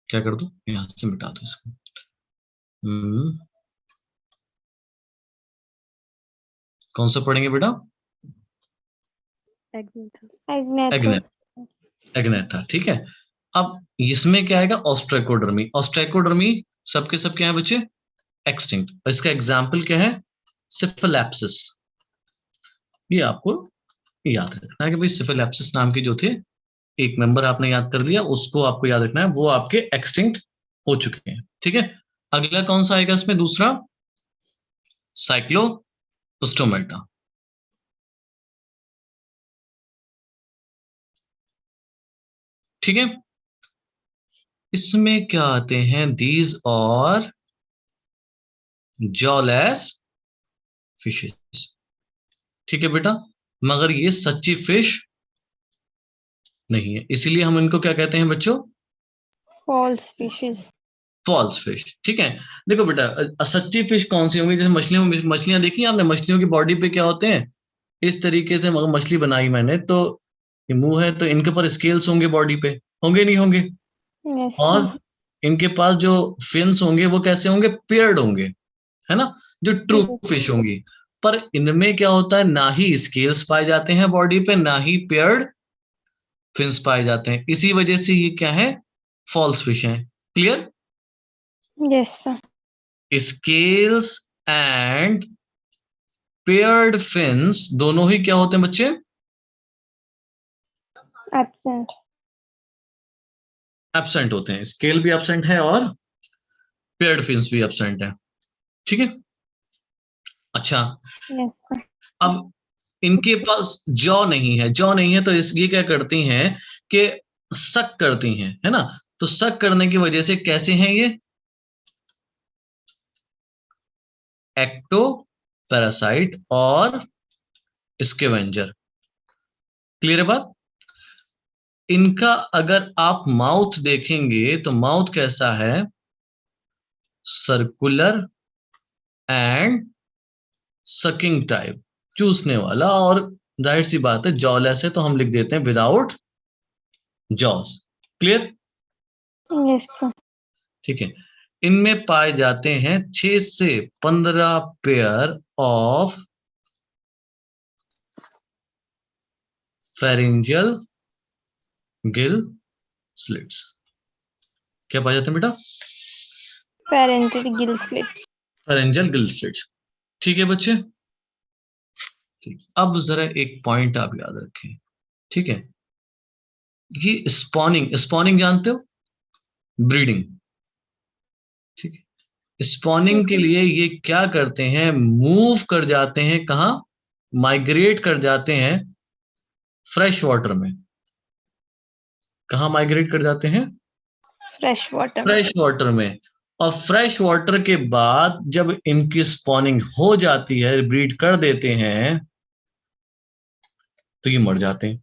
क्या कर दो, यहां से मिटा दो इसको। कौन सा पढ़ेंगे बेटा? एग्नेथोस। एग्नेथा, ठीक है। अब इसमें क्या आएगा? ऑस्ट्रेकोडर्मी। ऑस्ट्रेकोडर्मी सबके सब क्या है बच्चे? एक्सटिंक्ट। इसका एग्जाम्पल क्या है? सिफिलैप्सिस। ये आपको याद रखना है कि भाई सिफिलैप्सिस नाम के जो थे, एक मेंबर आपने याद कर दिया, उसको आपको याद रखना है, वो आपके एक्सटिंक्ट हो चुके हैं, ठीक है। अगला कौन सा आएगा इसमें? दूसरा साइक्लोस्टोमेटा। ठीक है। इसमें क्या आते हैं? दीज और जॉलेस फिशेस, ठीक है बेटा, मगर ये सच्ची फिश नहीं है, इसीलिए हम इनको क्या कहते हैं बच्चों? False fishes. फॉल्स फिश, ठीक है। देखो बेटा, सच्ची फिश कौन सी होंगी? जैसे मछलियों, मछलियां देखी आपने? मछलियों की बॉडी पे क्या होते हैं? इस तरीके से मगर मछली बनाई मैंने, तो ये मुंह है, तो इनके पर स्केल्स होंगे बॉडी पे, होंगे नहीं होंगे? यस और इनके पास जो फिन्स होंगे वो कैसे होंगे? पेयर्ड होंगे, है ना, जो ट्रू फिश होंगी। पर इनमें क्या होता है? ना ही स्केल्स पाए जाते हैं बॉडी पे, ना ही पेयर्ड फिन्स पाए जाते हैं, इसी वजह से ये क्या है? फॉल्स फिश हैं। Clear? Yes sir. Scales and paired fins दोनों ही क्या होते हैं बच्चे? एब्सेंट। एब्सेंट होते हैं। स्केल भी एब्सेंट है और पेयर्ड फिन्स भी एब्सेंट है, ठीक है। अच्छा, यस सर। अब इनके पास जॉ नहीं है। जॉ नहीं है तो ये क्या करती हैं कि सक करती हैं, है ना। तो सक करने की वजह से कैसे हैं ये? एक्टो पैरासाइट और स्कैवेंजर। क्लियर है बात? इनका अगर आप माउथ देखेंगे तो माउथ कैसा है? सर्कुलर एंड सकिंग टाइप, चूसने वाला। और जाहिर सी बात है, जॉलेस है तो हम लिख देते हैं without jaws. Clear? Yes sir. ठीक है। इनमें पाए जाते हैं 6 से 15 pair of pharyngeal gill slits. क्या पाए जाते हैं बेटा? पेरेंटेड gill slits. Pharyngeal gill slits, ठीक है बच्चे। ठीक, अब जरा एक पॉइंट आप याद रखें, ठीक है। ये स्पॉनिंग, स्पॉनिंग जानते हो? ब्रीडिंग, ठीक है। स्पॉनिंग के लिए ये क्या करते हैं? मूव कर जाते हैं, कहाँ? माइग्रेट कर जाते हैं फ्रेश वाटर में। कहाँ माइग्रेट कर जाते हैं? Fresh water. फ्रेश वाटर में। और फ्रेश वाटर के बाद जब इनकी स्पॉनिंग हो जाती है, ब्रीड कर देते हैं, तो ये मर जाते हैं।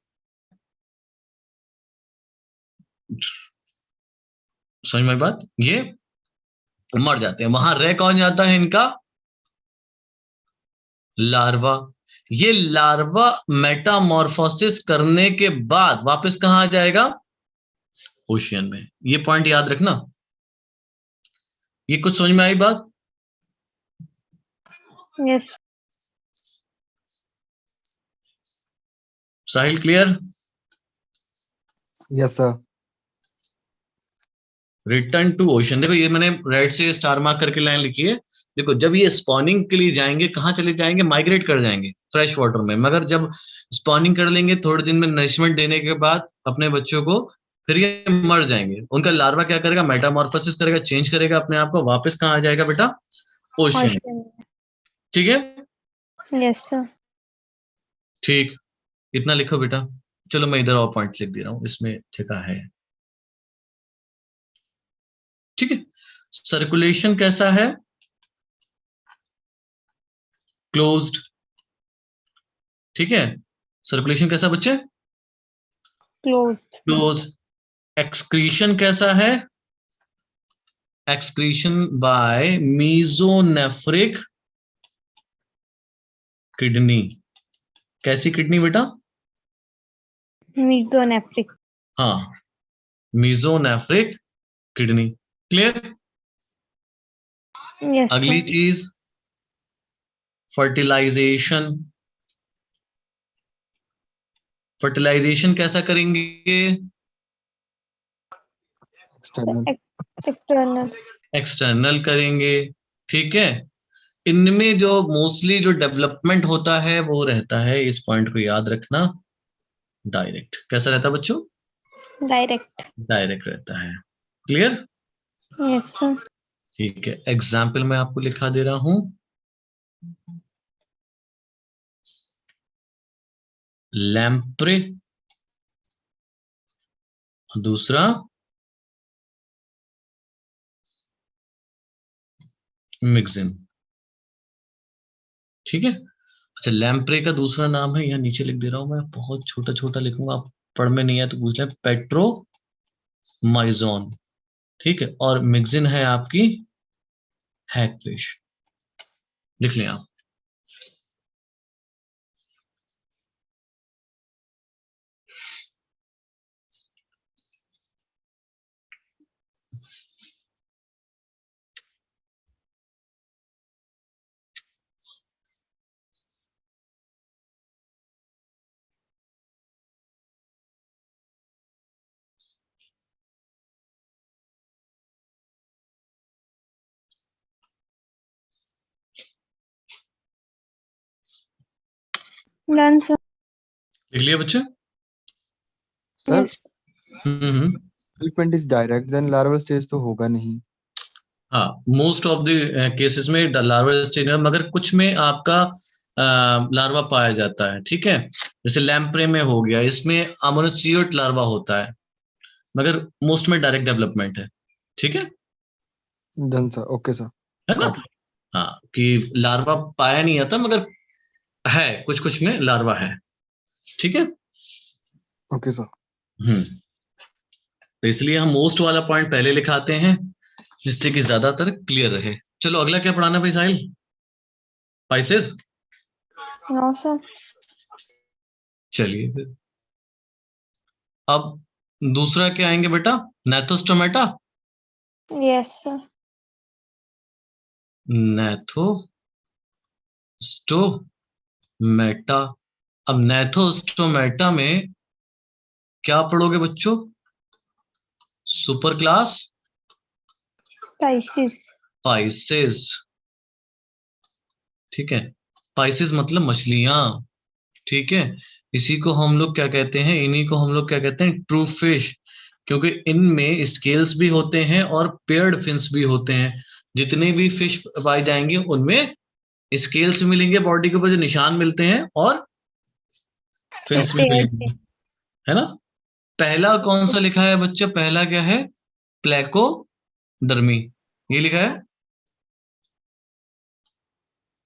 समझ में आई बात? ये मर जाते हैं। वहां रह कौन जाता है? इनका लार्वा। ये लार्वा मेटामॉर्फोसिस करने के बाद वापस कहां आ जाएगा? ओशियन में। ये पॉइंट याद रखना। ये कुछ समझ में आई बात? Yes. Sahil clear? Yes, sir. Return to ocean. देखो ये मैंने रेड से स्टार मार्क करके लाइन लिखी है। देखो जब ये स्पॉनिंग के लिए जाएंगे, कहाँ चले जाएंगे? माइग्रेट कर जाएंगे फ्रेश वाटर में। मगर जब स्पॉनिंग कर लेंगे, थोड़े दिन में नरिशमेंट देने के बाद अपने बच्चों को, फिर ये मर जाएंगे। उनका लार्वा क्या करेगा? मेटामॉर्फोसिस करेगा, चेंज करेगा अपने आप को, वापस कहाँ आ जाएगा बेटा? ओशियन। ठीक है। Yes sir. ठीक, इतना लिखो बेटा। चलो मैं इधर और पॉइंट लिख दे रहा हूँ, इसमें ठेका है, ठीक है। सर्कुलेशन कैसा है? क्लोज्ड, ठीक है। सर्कुलेशन कैसा बच्चे? क्लोज्ड। क्लोज। एक्सक्रीशन कैसा है? Excretion by mesonephric kidney. कैसी किडनी बेटा? मीजोनेफ्रिक। हाँ, मीजोनेफ्रिक किडनी। क्लियर? यस अगली सर। चीज फर्टिलाइजेशन। फर्टिलाइजेशन कैसा करेंगे? एक्सटर्नल। एक्सटर्नल। एक्सटर्नल करेंगे। ठीक है, इनमें जो मोस्टली जो डेवलपमेंट होता है वो रहता है, इस पॉइंट को याद रखना, डायरेक्ट। कैसा रहता है बच्चों? डायरेक्ट। डायरेक्ट रहता है। क्लियर? Yes sir. ठीक है, एग्जाम्पल मैं आपको लिखा दे रहा हूं। लैम्प्रे, दूसरा मिक्सिन। ठीक है, अच्छा लैम्प्रे का दूसरा नाम है, यहाँ नीचे लिख दे रहा हूं मैं, बहुत छोटा छोटा लिखूंगा, आप पढ़ में नहीं है तो पूछ लें, पेट्रोमाइजोन। ठीक है, और मिक्सिन है आपकी हैगफिश। लिख लें आप। Done sir. लिख लिया बच्चे? Sir yes. Development is direct, then larval stage तो होगा नहीं। हाँ, मोस्ट ऑफ द केसेस में लार्वा स्टेज में, मगर कुछ में आपका लार्वा पाया जाता है। ठीक है, जैसे लैम्प्रे में हो गया, इसमें अमोनिसियोट लार्वा होता है, मगर मोस्ट में डायरेक्ट डेवलपमेंट है। ठीक है डन सर, ओके सर। है ना? हाँ, कि लार्वा पाया नहीं आता, मगर है, कुछ कुछ में लार्वा है। ठीक है। Okay sir. तो इसलिए हम मोस्ट वाला पॉइंट पहले लिखाते हैं, जिससे कि ज्यादातर क्लियर रहे। चलो अगला क्या पढ़ाना भाई साहिल? स्पाइसेस। No sir. चलिए फिर, अब दूसरा क्या आएंगे बेटा? नेथोस्टोमेटा। Yes sir. नेथोस्टोमेटा। अब नेथोस्टोमेटा में क्या पढ़ोगे बच्चों? Super class spices. स्पाइसेस। ठीक है, स्पाइसेस मतलब मछलियां। ठीक है, इसी को हम लोग क्या कहते हैं? इन्हीं को हम लोग क्या कहते हैं? True fish. क्योंकि इनमें स्केल्स भी होते हैं और पेयर्ड फिन्स भी होते हैं। जितने भी फिश पाए जाएंगे उनमें स्केल्स मिलेंगे, बॉडी के ऊपर जो निशान मिलते हैं, और फिन्स भी मिलेंगे। है ना? पहला कौन सा लिखा है बच्चा? पहला क्या है? प्लेकोडर्मी। ये लिखा है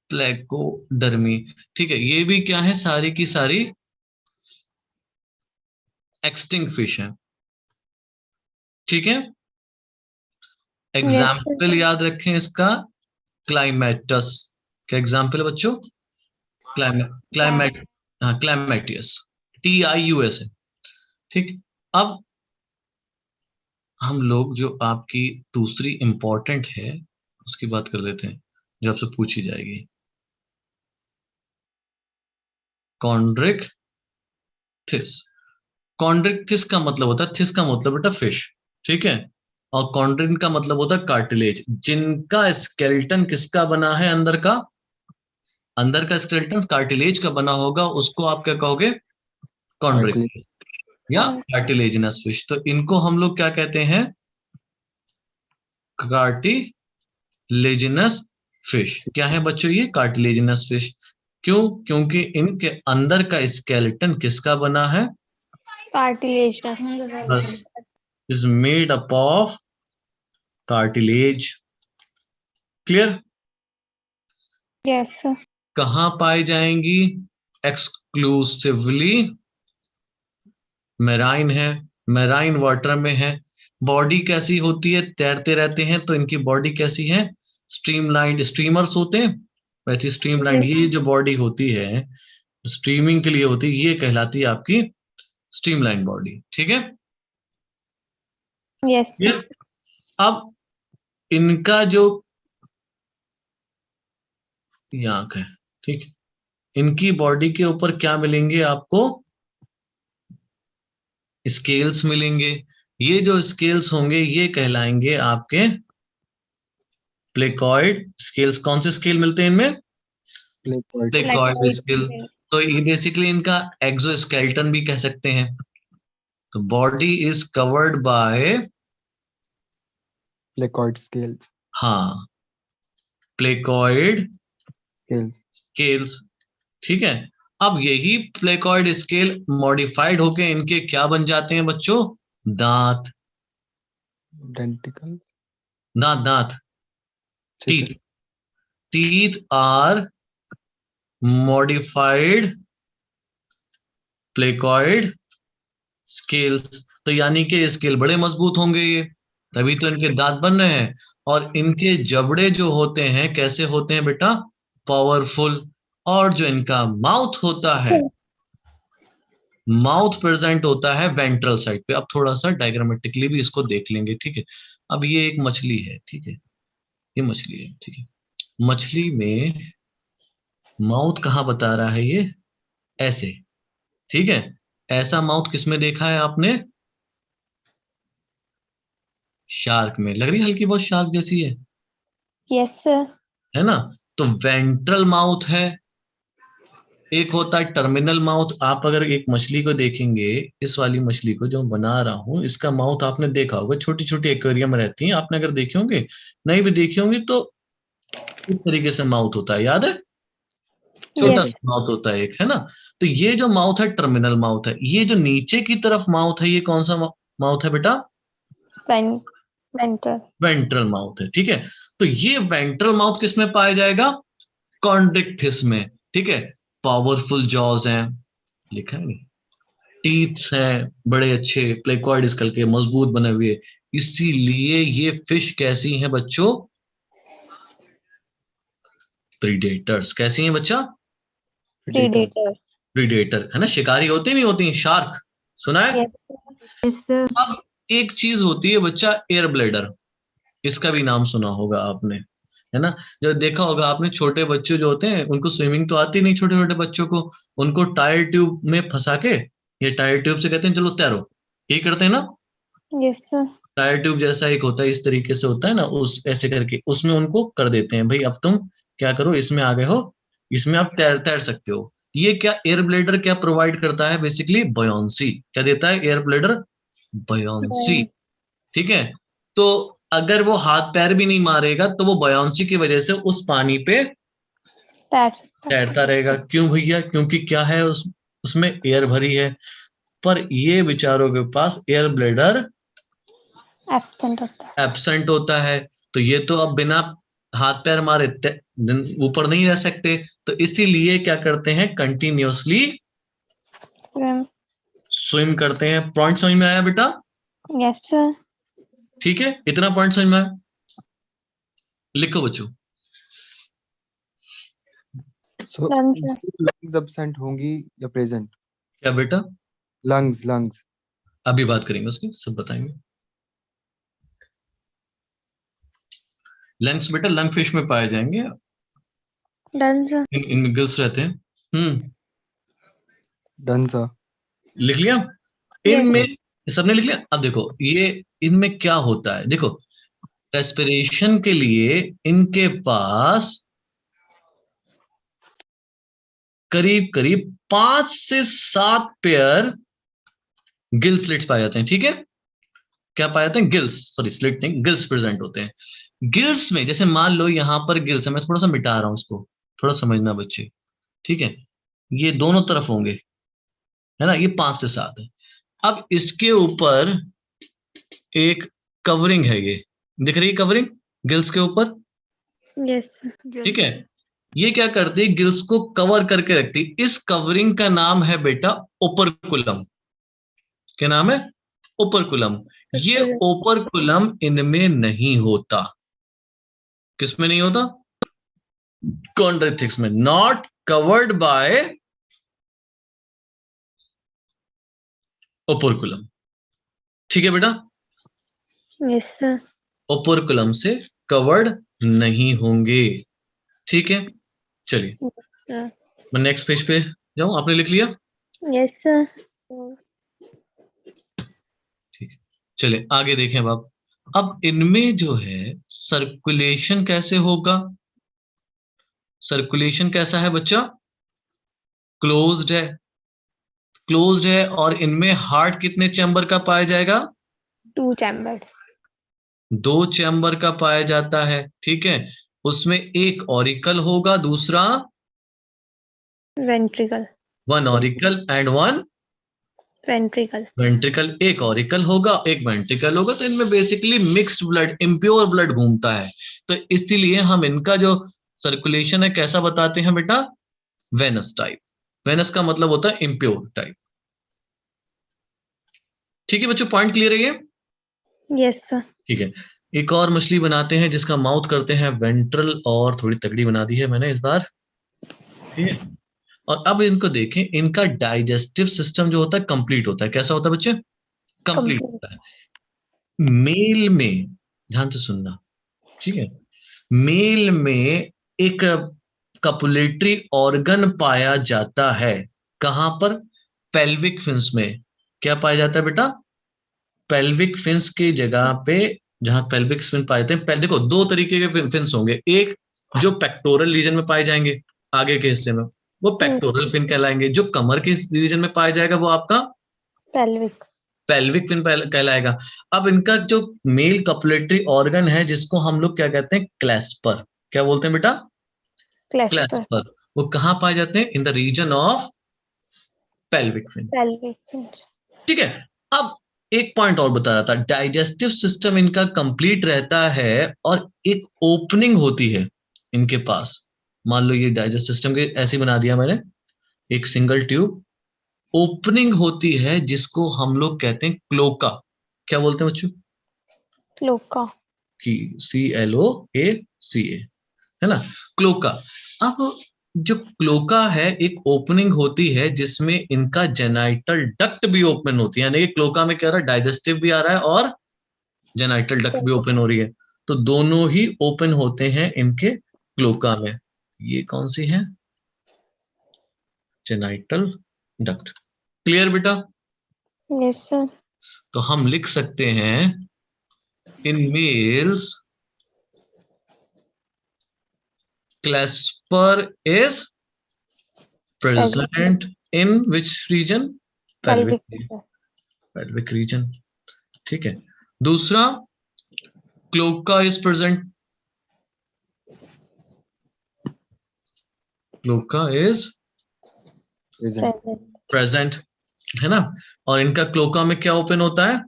प्लेकोडर्मी। ठीक है, ये भी क्या है? सारी की सारी एक्सटिंक्ट फिश है। ठीक है, यस एग्जाम्पल याद रखें इसका, क्लाइमेटस। क्या एग्जाम्पल है बच्चों? क्लाइमेट, हाँ क्लाइमेटियस, TIUS है। ठीक, अब हम लोग जो आपकी दूसरी इंपॉर्टेंट है उसकी बात कर लेते हैं, जो आपसे पूछी जाएगी। कॉन्ड्रिक्थिस। कॉन्ड्रिक्थिस का मतलब होता है, थिस का मतलब बेटा फिश। ठीक है, और कॉन्ड्रिन का मतलब होता है कार्टिलेज, जिनका स्केलेटन किसका बना है? अंदर का स्केलेटन कार्टिलेज का बना होगा, उसको आप क्या कहोगे? कॉन्ड्रिक्थिस या कार्टिलेजिनस फिश। तो इनको हम लोग क्या कहते हैं? Cartilaginous fish. क्या है बच्चों ये? Cartilaginous fish. क्यों? क्योंकि इनके अंदर का स्केलेटन किसका बना है? कार्टिलेज। बस, is made up of cartilage. Clear? Yes sir. कहाँ पाई जाएंगी? एक्सक्लूसिवली मैराइन है, मैराइन वाटर में है। बॉडी कैसी होती है, तैरते रहते हैं तो इनकी बॉडी कैसी है, स्ट्रीमलाइन, स्ट्रीमर्स होते हैं वैसे स्ट्रीमलाइन। ये जो बॉडी होती है स्ट्रीमिंग के लिए होती है, ये कहलाती है आपकी स्ट्रीमलाइन बॉडी। ठीक है, यस ये अब इनका जो ये आंख है, ठीक है, इनकी बॉडी के ऊपर क्या मिलेंगे आपको, स्केल्स मिलेंगे। ये जो स्केल्स होंगे ये कहलाएंगे आपके प्लेकॉइड स्केल्स। कौन से स्केल मिलते हैं इनमें, Placoid. Placoid scale. तो ये बेसिकली इनका एक्सोस्केलेटन भी कह सकते हैं। तो body is covered bye, Placoid scales. हाँ, प्लेकॉइड Scales. स्केल्स। ठीक है, अब यही प्लेकॉइड स्केल मॉडिफाइड होके इनके क्या बन जाते हैं बच्चों, दांत। Denticle. दांत दांत, ठीक टीथ। है. Teeth are modified placoid scales. तो यानी कि स्केल बड़े मजबूत होंगे ये, तभी तो इनके दांत बन रहे हैं। और इनके जबड़े जो होते हैं कैसे होते हैं बेटा, पावरफुल। और जो इनका माउथ होता है, माउथ प्रेजेंट होता है वेंट्रल साइड पे। अब थोड़ा सा डायग्रामेटिकली भी इसको देख लेंगे। ठीक है, अब ये एक मछली है, ठीक है, ये मछली है, ठीक है। मछली में माउथ कहाँ बता रहा है, ये ऐसे, ठीक है। ऐसा माउथ किसमें देखा है आपने, शार्क में। लग रही है हल्की बहुत शार्क जैसी यस सर है ना। तो वेंट्रल माउथ है, एक होता है टर्मिनल माउथ। आप अगर एक मछली को देखेंगे, इस वाली मछली को जो बना रहा हूं, इसका माउथ आपने देखा होगा, छोटी छोटी एक्वेरियम में रहती हैं। आपने अगर देखे होंगे, नहीं भी देखी होंगी, तो इस तरीके से माउथ होता है, याद है, छोटा यस सा माउथ होता है एक, है ना। तो ये जो माउथ है टर्मिनल माउथ है। ये जो नीचे की तरफ माउथ है, ये कौन सा माउथ है बेटा, वेंट्रल वेंट्रल माउथ है। ठीक है, तो ये वेंट्रल माउथ किस में पाया जाएगा, कॉन्ड्रिक्टिस में। ठीक है, पावरफुल जॉज हैं, लिखा है नहीं, टीथ हैं बड़े अच्छे, प्लेकॉइड स्कल के मजबूत बने हुए। इसीलिए ये फिश कैसी हैं बच्चों, प्रीडेटर्स। कैसी हैं बच्चा, प्रीडेटर्स प्रीडेटर, है ना, शिकारी होते नहीं होती, शार्क, सुना है। यस अब एक चीज होती है बच्चा, एयर ब्लेडर, इसका भी नाम सुना होगा आपने, है ना। जो देखा होगा आपने, छोटे बच्चे जो होते हैं उनको स्विमिंग तो आती नहीं, छोटे छोटे बच्चों को, उनको टायर ट्यूब में फंसा के, ये टायर ट्यूब से कहते हैं चलो तैरो, यही करते हैं ना। यस सर टायर ट्यूब जैसा एक होता है, इस तरीके से होता है ना, उस ऐसे करके उसमें उनको कर देते हैं, भाई अब तुम क्या करो, इसमें आ गए हो, इसमें आप तैर तैर सकते हो। ये क्या एयर ब्लेडर क्या प्रोवाइड करता है, बेसिकली बॉयंसी। क्या देता है एयर ब्लेडर, बॉयंसी। ठीक है, तो अगर वो हाथ पैर भी नहीं मारेगा तो वो बॉयंसी की वजह से उस पानी पे तैरता रहेगा। क्यों भैया, क्योंकि क्या है, उसमें एयर भरी है। पर ये बेचारों के पास एयर ब्लेडर एब्सेंट होता है। तो ये तो अब बिना हाथ पैर मारे ऊपर नहीं रह सकते। तो इसीलिए क्या करते हैं, कंटिन्यूअसली स्विम करते हैं। पॉइंट समझ में आया बेटा, यस सर ठीक है, इतना पॉइंट समझ में आया, लिखो बच्चों। So lungs lungs absent होंगी या present? क्या बेटा, Lungs. अभी बात करेंगे उसकी, सब बताएंगे। लंग्स बेटा, लंग फिश में पाए जाएंगे, डन सर इन गिल्स रहते हैं। Done sir. लिख लिया, यस इनमें सबने लिख लिया। अब देखो ये इनमें क्या होता है, देखो रेस्पिरेशन के लिए इनके पास करीब करीब 5 से 7 पेयर गिल स्लिट्स पाए जाते हैं। ठीक है, क्या पाए जाते हैं, गिल्स, सॉरी स्लिट नहीं, गिल्स प्रेजेंट होते हैं। गिल्स में जैसे मान लो यहां पर गिल्स है, मैं थोड़ा सा मिटा रहा हूं इसको, थोड़ा समझना बच्चे। ठीक है, ये दोनों तरफ होंगे, है ना, ये 5 से 7 है। अब इसके ऊपर एक कवरिंग है, ये दिख रही है कवरिंग गिल्स के ऊपर, यस ठीक है। ये क्या करती है, गिल्स को कवर करके रखती है। इस कवरिंग का नाम है बेटा ओपरकुलम। क्या नाम है, ओपरकुलम। ये ओपरकुलम इनमें नहीं होता। किसमें नहीं होता? कॉन्ड्रिथिक्स में। Not covered by operculum. ठीक है बेटा, यस सर। ओपरकुलम से कवर्ड नहीं होंगे। ठीक है, चलिए मैं नेक्स्ट पेज पे जाऊं। आपने लिख लिया? Yes sir. ठीक है, चलिए आगे देखें अब इनमें जो है सर्कुलेशन कैसे होगा? सर्कुलेशन कैसा है बच्चा? क्लोज्ड है, क्लोज्ड है। और इनमें हार्ट कितने चैम्बर का पाया जाएगा? 2 चैम्बर्ड। 2 चैम्बर का पाया जाता है। ठीक है, उसमें एक ऑरिकल होगा, दूसरा ventricle. 1 auricle and 1 ventricle. Ventricle. एक ऑरिकल होगा, एक वेंट्रिकल होगा। तो इनमें basically mixed blood, impure blood घूमता है। तो इसीलिए हम इनका जो सर्कुलेशन है कैसा बताते हैं बेटा? Venus type. वेनस का मतलब होता है इम्प्योर टाइप। ठीक है बच्चों, पॉइंट क्लियर है ये? Yes sir. ठीक है, एक और मछली बनाते हैं जिसका माउथ करते हैं वेंट्रल, और थोड़ी तगड़ी बना दी है मैंने इस बार। ठीक है, और अब इनको देखें, इनका डाइजेस्टिव सिस्टम जो होता है कंप्लीट होता है। कैसा होता है बच्चे? Complete complete. होता है। मेल में, ध्यान से सुनना, ठीक है, मेल में एक कपुलेटरी ऑर्गन पाया जाता है। कहां पर? पेल्विक फिन्स में। क्या पाया जाता है बेटा? पेल्विक फिन्स की जगह पे, जहां पेल्विक फिन पाए जाते हैं। देखो, 2 तरीके के फिन्स होंगे। एक जो पेक्टोरल रीजन में पाए जाएंगे, आगे के हिस्से में, वो पेक्टोरल फिन कहलाएंगे। जो कमर के रीजन में पाया जाएगा वो आपका पेल्विक। पेल्विक फिन कहलाएगा। अब इनका जो मेल कपुलेटरी ऑर्गन है, जिसको हम लोग क्या कहते हैं? क्लैस्पर। क्या बोलते हैं बेटा? क्लैस्पर। क्लैस्पर। वो कहाँ पाए जाते हैं? In the region of pelvic fin. Pelvic. ठीक है, अब एक पॉइंट और बता रहा था, डाइजेस्टिव सिस्टम इनका कंप्लीट रहता है और एक ओपनिंग होती है इनके पास। मान लो ये डाइजेस्ट सिस्टम के ऐसे बना दिया मैंने, एक सिंगल ट्यूब। ओपनिंग होती है जिसको हम लोग कहते हैं क्लोका। क्या बोलते हैं बच्चों? क्लोका। की CLOACA, है ना? क्लोका। अब जो क्लोका है, एक ओपनिंग होती है जिसमें इनका जेनाइटल डक्ट भी ओपन होती है। यानी कि क्लोका में क्या रहा है? डाइजेस्टिव भी आ रहा है और जेनाइटल डक्ट भी ओपन हो रही है। तो दोनों ही ओपन होते हैं इनके क्लोका में। ये कौन सी है? Genital duct. क्लियर बेटा? Yes sir. तो हम लिख सकते हैं, in males clasper is present in which region? pelvic pelvic. pelvic region। ठीक है, दूसरा cloaca is present, cloaca is present. Present, है ना? और इनका क्लोका में क्या ओपन होता है?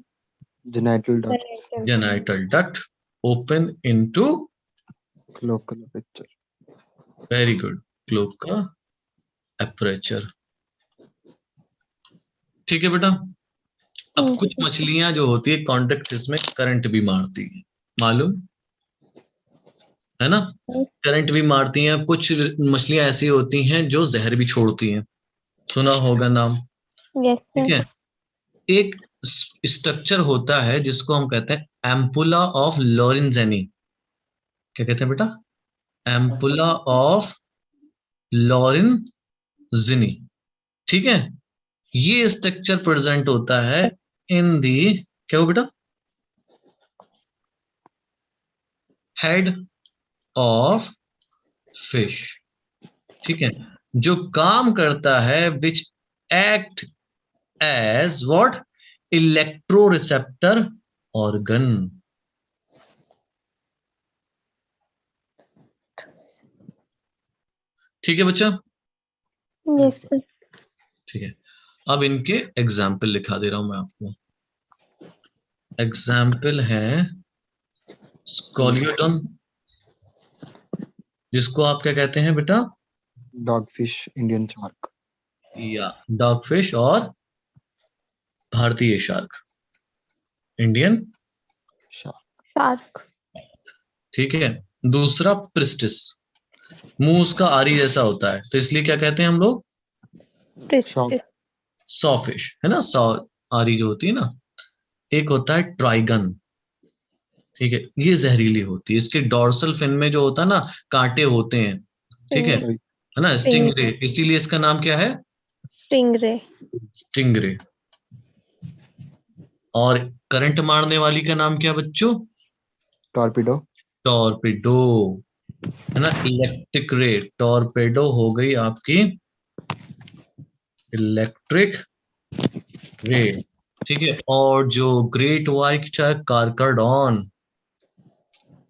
Genital ducts. Genital duct open into, local picture. Very good, cloaca aperture. ठीक है बेटा, अब कुछ मछलियां जो होती है कॉन्ट्रैक्ट में करंट भी मारती है, मालूम है ना? करंट भी मारती हैं। कुछ मछलियां ऐसी होती हैं जो जहर भी छोड़ती हैं, सुना होगा नाम। यस ठीक सर। है, एक स्ट्रक्चर होता है जिसको हम कहते हैं एम्पुला ऑफ लॉरेंजेनी। क्या कहते हैं बेटा? Ampulla of Lorenzini. ठीक है, ये स्ट्रक्चर प्रेजेंट होता है इन दी, क्या हो बेटा? Head of fish. ठीक है, जो काम करता है, which act as what? Electro receptor organ. ठीक है बच्चा? Yes sir. ठीक है, अब इनके एग्जाम्पल लिखा दे रहा हूं मैं आपको। एग्जाम्पल है स्कॉलियोडन, जिसको आप क्या कहते हैं बेटा? Dogfish, Indian shark. या डॉगफिश और भारतीय शार्क, इंडियन शार्क, ठीक है। दूसरा प्रिस्टिस, मुंह उसका आरी जैसा होता है, तो इसलिए क्या कहते हैं हम लोग? प्रिस्टिस, सॉफिश, है ना, सॉ आरी जो होती है ना। एक होता है ट्राइगन, ठीक है, ये जहरीली होती है। इसके डोर्सल फिन में जो होता है ना, कांटे होते हैं, ठीक है ना, स्टिंगरे, इसीलिए इसका नाम क्या है? Stingray, stingray. और करंट मारने वाली का नाम क्या बच्चों? टॉर्पिडो, टॉर्पेडो, है ना, इलेक्ट्रिक रे। टॉर्पेडो हो गई आपकी इलेक्ट्रिक रे, ठीक है। और जो ग्रेट व्हाइट शार्क, कार्काडॉन,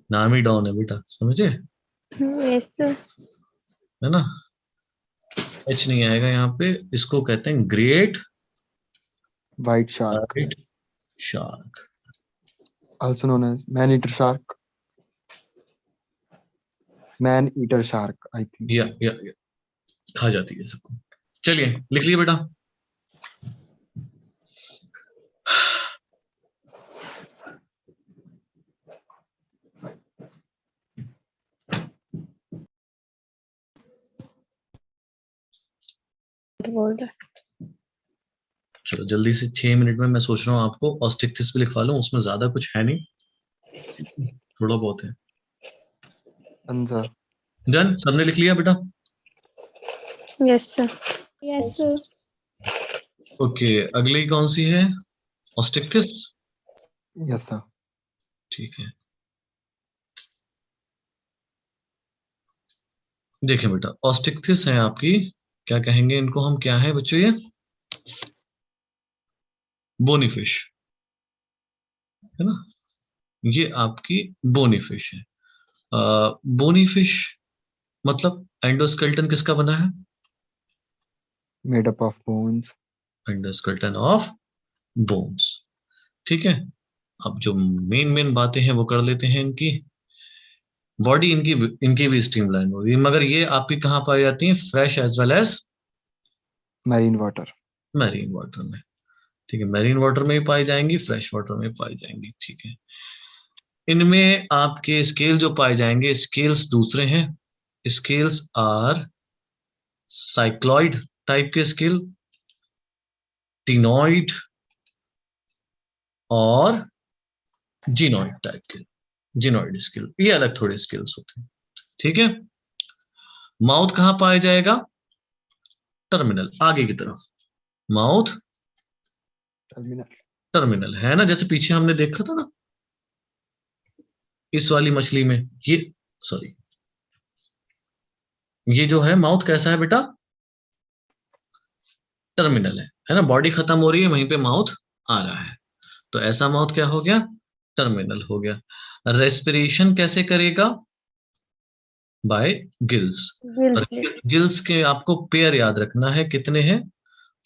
नाम ही डॉन है बेटा, समझे, यस सर, है ना। एच नहीं आएगा यहाँ पे, इसको कहते हैं great white shark, white shark. also known as man eater shark, man eater shark, I think. या खा जाती है सबको। चलिए लिख लिए बेटा। बोल रहा चलो जल्दी से, 6 मिनट में मैं सोच रहा हूँ आपको ऑस्टिक्टिस भी लिखवा लूं, उसमें ज्यादा कुछ है नहीं, थोड़ा बहुत है। Anza, डन, सबने लिख लिया बेटा? Yes sir, Yes, sir. Okay, अगली कौन सी है? ऑस्टिक्टिस, yes sir. ठीक है। देखें बेटा, ऑस्टिक्टिस है आपकी, क्या कहेंगे इनको हम, क्या है बच्चों ये? बोनीफिश, है ना, ये आपकी बोनीफिश है। बोनीफिश मतलब एंडोस्केलेटन किसका बना है? Made up of bones. Endoskeleton of bones, ठीक है। अब जो मेन बातें हैं वो कर लेते हैं इनकी। बॉडी इनकी भी स्ट्रीमलाइन होगी, मगर ये आपकी कहाँ पाई जाती है? Fresh as well as Marine water. Marine water में, ठीक है। मैरीन वाटर में भी पाई जाएंगी, फ्रेश वाटर में पाई जाएंगी, ठीक है। इनमें आपके स्केल जो पाए जाएंगे, स्केल्स दूसरे हैं। स्केल्स आर साइक्लॉइड टाइप के स्केल, टिनॉइड और जिनॉइड टाइप के, जिनॉइड स्केल, ये अलग थोड़े स्केल्स होते हैं, ठीक है। माउथ कहाँ पाया जाएगा? टर्मिनल, आगे की तरफ, माउथ Terminal. टर्मिनल, है ना, जैसे पीछे हमने देखा था ना इस वाली मछली में, ये सॉरी, ये जो है माउथ कैसा है बेटा? टर्मिनल है ना, बॉडी खत्म हो रही है, वहीं पे माउथ आ रहा है, तो ऐसा माउथ क्या हो गया? टर्मिनल हो गया। रेस्पिरेशन कैसे करेगा? By gills. और गिल्स, गिल्स के आपको पेयर याद रखना है, कितने हैं?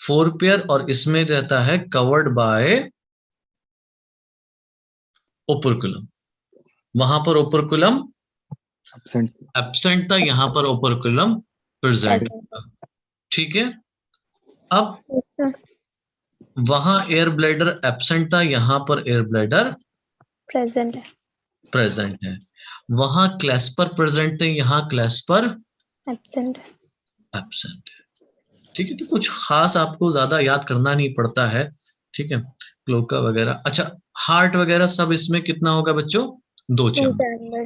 4 पेयर, और इसमें रहता है कवर्ड बाय ओपरकुलम। वहां पर ओपरकुलम Absent. एब्सेंट था, यहां पर ओपरकुलम प्रेजेंट था, ठीक है। अब यस सर, वहां एयर ब्लैडर एब्सेंट था, यहां पर एयर ब्लैडर प्रेजेंट है, प्रेजेंट है। वहां क्लैस्पर प्रेजेंट थे, यहां क्लैस्पर एब्सेंट है, एब्सेंट है, ठीक है। तो कुछ खास आपको ज्यादा याद करना नहीं पड़ता है, ठीक है, क्लोका वगैरह। अच्छा, हार्ट वगैरह सब इसमें कितना होगा बच्चों? 2 टू चैम्बर, चैम्बर,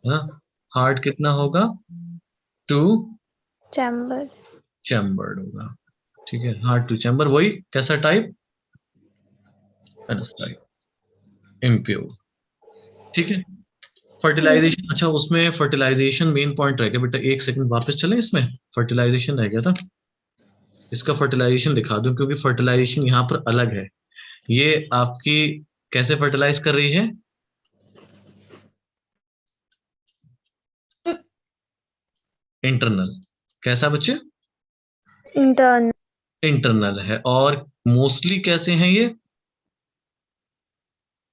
है ना। हार्ट कितना होगा? 2 चैम्बर, चैम्बर्ड होगा, ठीक है। हार्ट 2 चैम्बर, वही कैसा टाइप? एनएस टाइप, इम्प्योर, ठीक है। फर्टिलाइजेशन, अच्छा उसमें फर्टिलाइजेशन मेन पॉइंट रह गया बेटा, एक सेकंड वापस चलें, इसमें फर्टिलाइजेशन रह गया था, इसका फर्टिलाइजेशन दिखा दूं, क्योंकि फर्टिलाइजेशन यहाँ पर अलग है। ये आपकी कैसे फर्टिलाइज कर रही है? इंटरनल, कैसा बच्चे? इंटर्न, इंटरनल है। और मोस्टली कैसे हैं ये?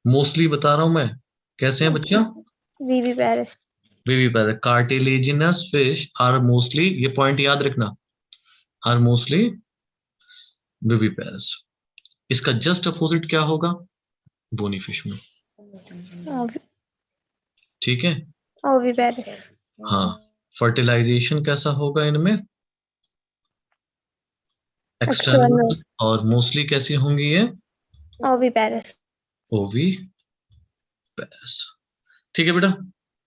मोस्टली बता रहा हूं मैं, कैसे हैं बच्चा? Viviparous, viviparous, cartilaginous fish are mostly, ये पॉइंट याद रखना, आर मोस्टली विविपेरस। इसका जस्ट अपोजिट क्या होगा? बोनी फिश में, Ovi- ठीक है। Oviparous. हाँ, फर्टिलाइजेशन कैसा होगा इनमें? External. एक्सटर्नल, और मोस्टली कैसी होंगी ये? Oviparous. ओवी पैस। ठीक है बेटा,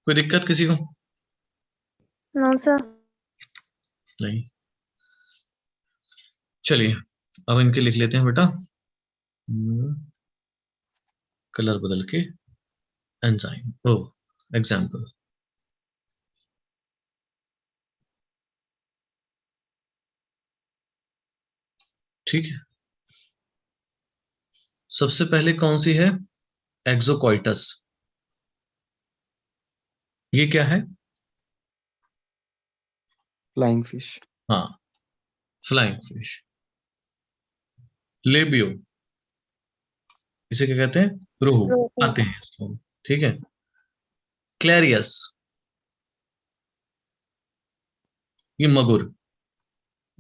कोई दिक्कत किसी को? No, sir. नहीं। चलिए अब इनके लिख लेते हैं बेटा, कलर बदल के, एंजाइम, ओ एग्जाम्पल। ठीक है, सबसे पहले कौन सी है? एक्सोकोइटस। ये क्या है? Flying fish. हाँ, फ्लाइंग फिश। लेबियो, इसे क्या कहते हैं? रोहू। Rohu. आते हैं इसको, ठीक है। क्लैरियस, ये मगुर।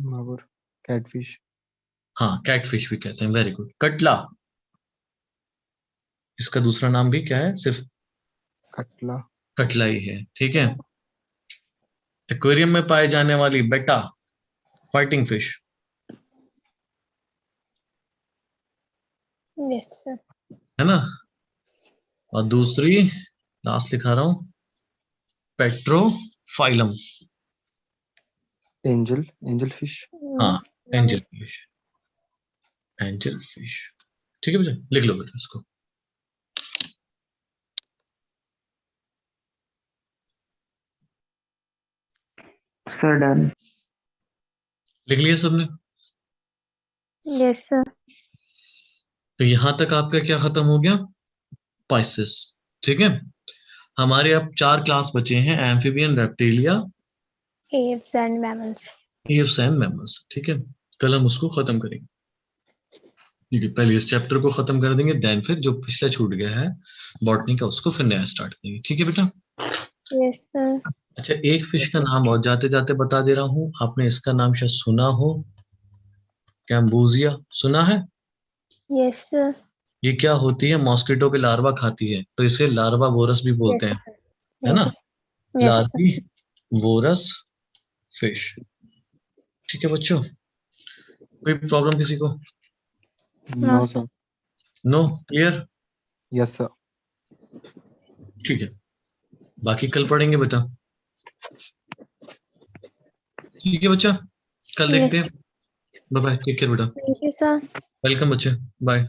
मागुर। कैटफिश। हाँ, कैटफिश भी कहते हैं, वेरी गुड। कटला, इसका दूसरा नाम भी क्या है? सिर्फ कटला। कटला ही है, ठीक है। एक्वेरियम में पाए जाने वाली बेटा, फाइटिंग फिश, Yes, sir. है ना। और दूसरी, लास्ट लिखा रहा हूं, पेट्रोफाइलम। Angel fish. हाँ, एंजल फिश, एंजल फिश। ठीक है बेटा, लिख लो बेटा इसको। Sir done. लिख लिया सबने? Yes, sir. तो यहां तक आपका क्या खत्म हो गया? पाइसेस, ठीक है। हमारे अब 4 क्लास बचे हैं, amphibian, reptilia, Apes and mammals. Aves and mammals, ठीक है। कल हम उसको खत्म करेंगे, ठीक है। पहले इस चैप्टर को खत्म कर देंगे, देन फिर जो पिछला छूट गया है बॉटनी का, उसको फिर नया स्टार्ट करेंगे, ठीक है बेटा। Yes, sir. अच्छा, एक फिश का नाम और जाते जाते बता दे रहा हूँ, आपने इसका नाम शायद सुना हो, कैम्बोजिया, सुना है? Yes, sir. ये क्या होती है? मॉस्किटो के लार्वा खाती है, तो इसे लार्वा वोरस भी बोलते Yes, हैं, sir. है ना। Yes, yes, sir. Larvivorous fish, ठीक है बच्चों। कोई प्रॉब्लम किसी को? No, no sir. Sir. No, clear? Yes sir. ठीक है, बाकी कल पढ़ेंगे बेटा, ठीक है बच्चा, कल Yes. देखते हैं। बाय बाय, टेक केयर बेटा। Thank you, sir. वेलकम बच्चे, बाय।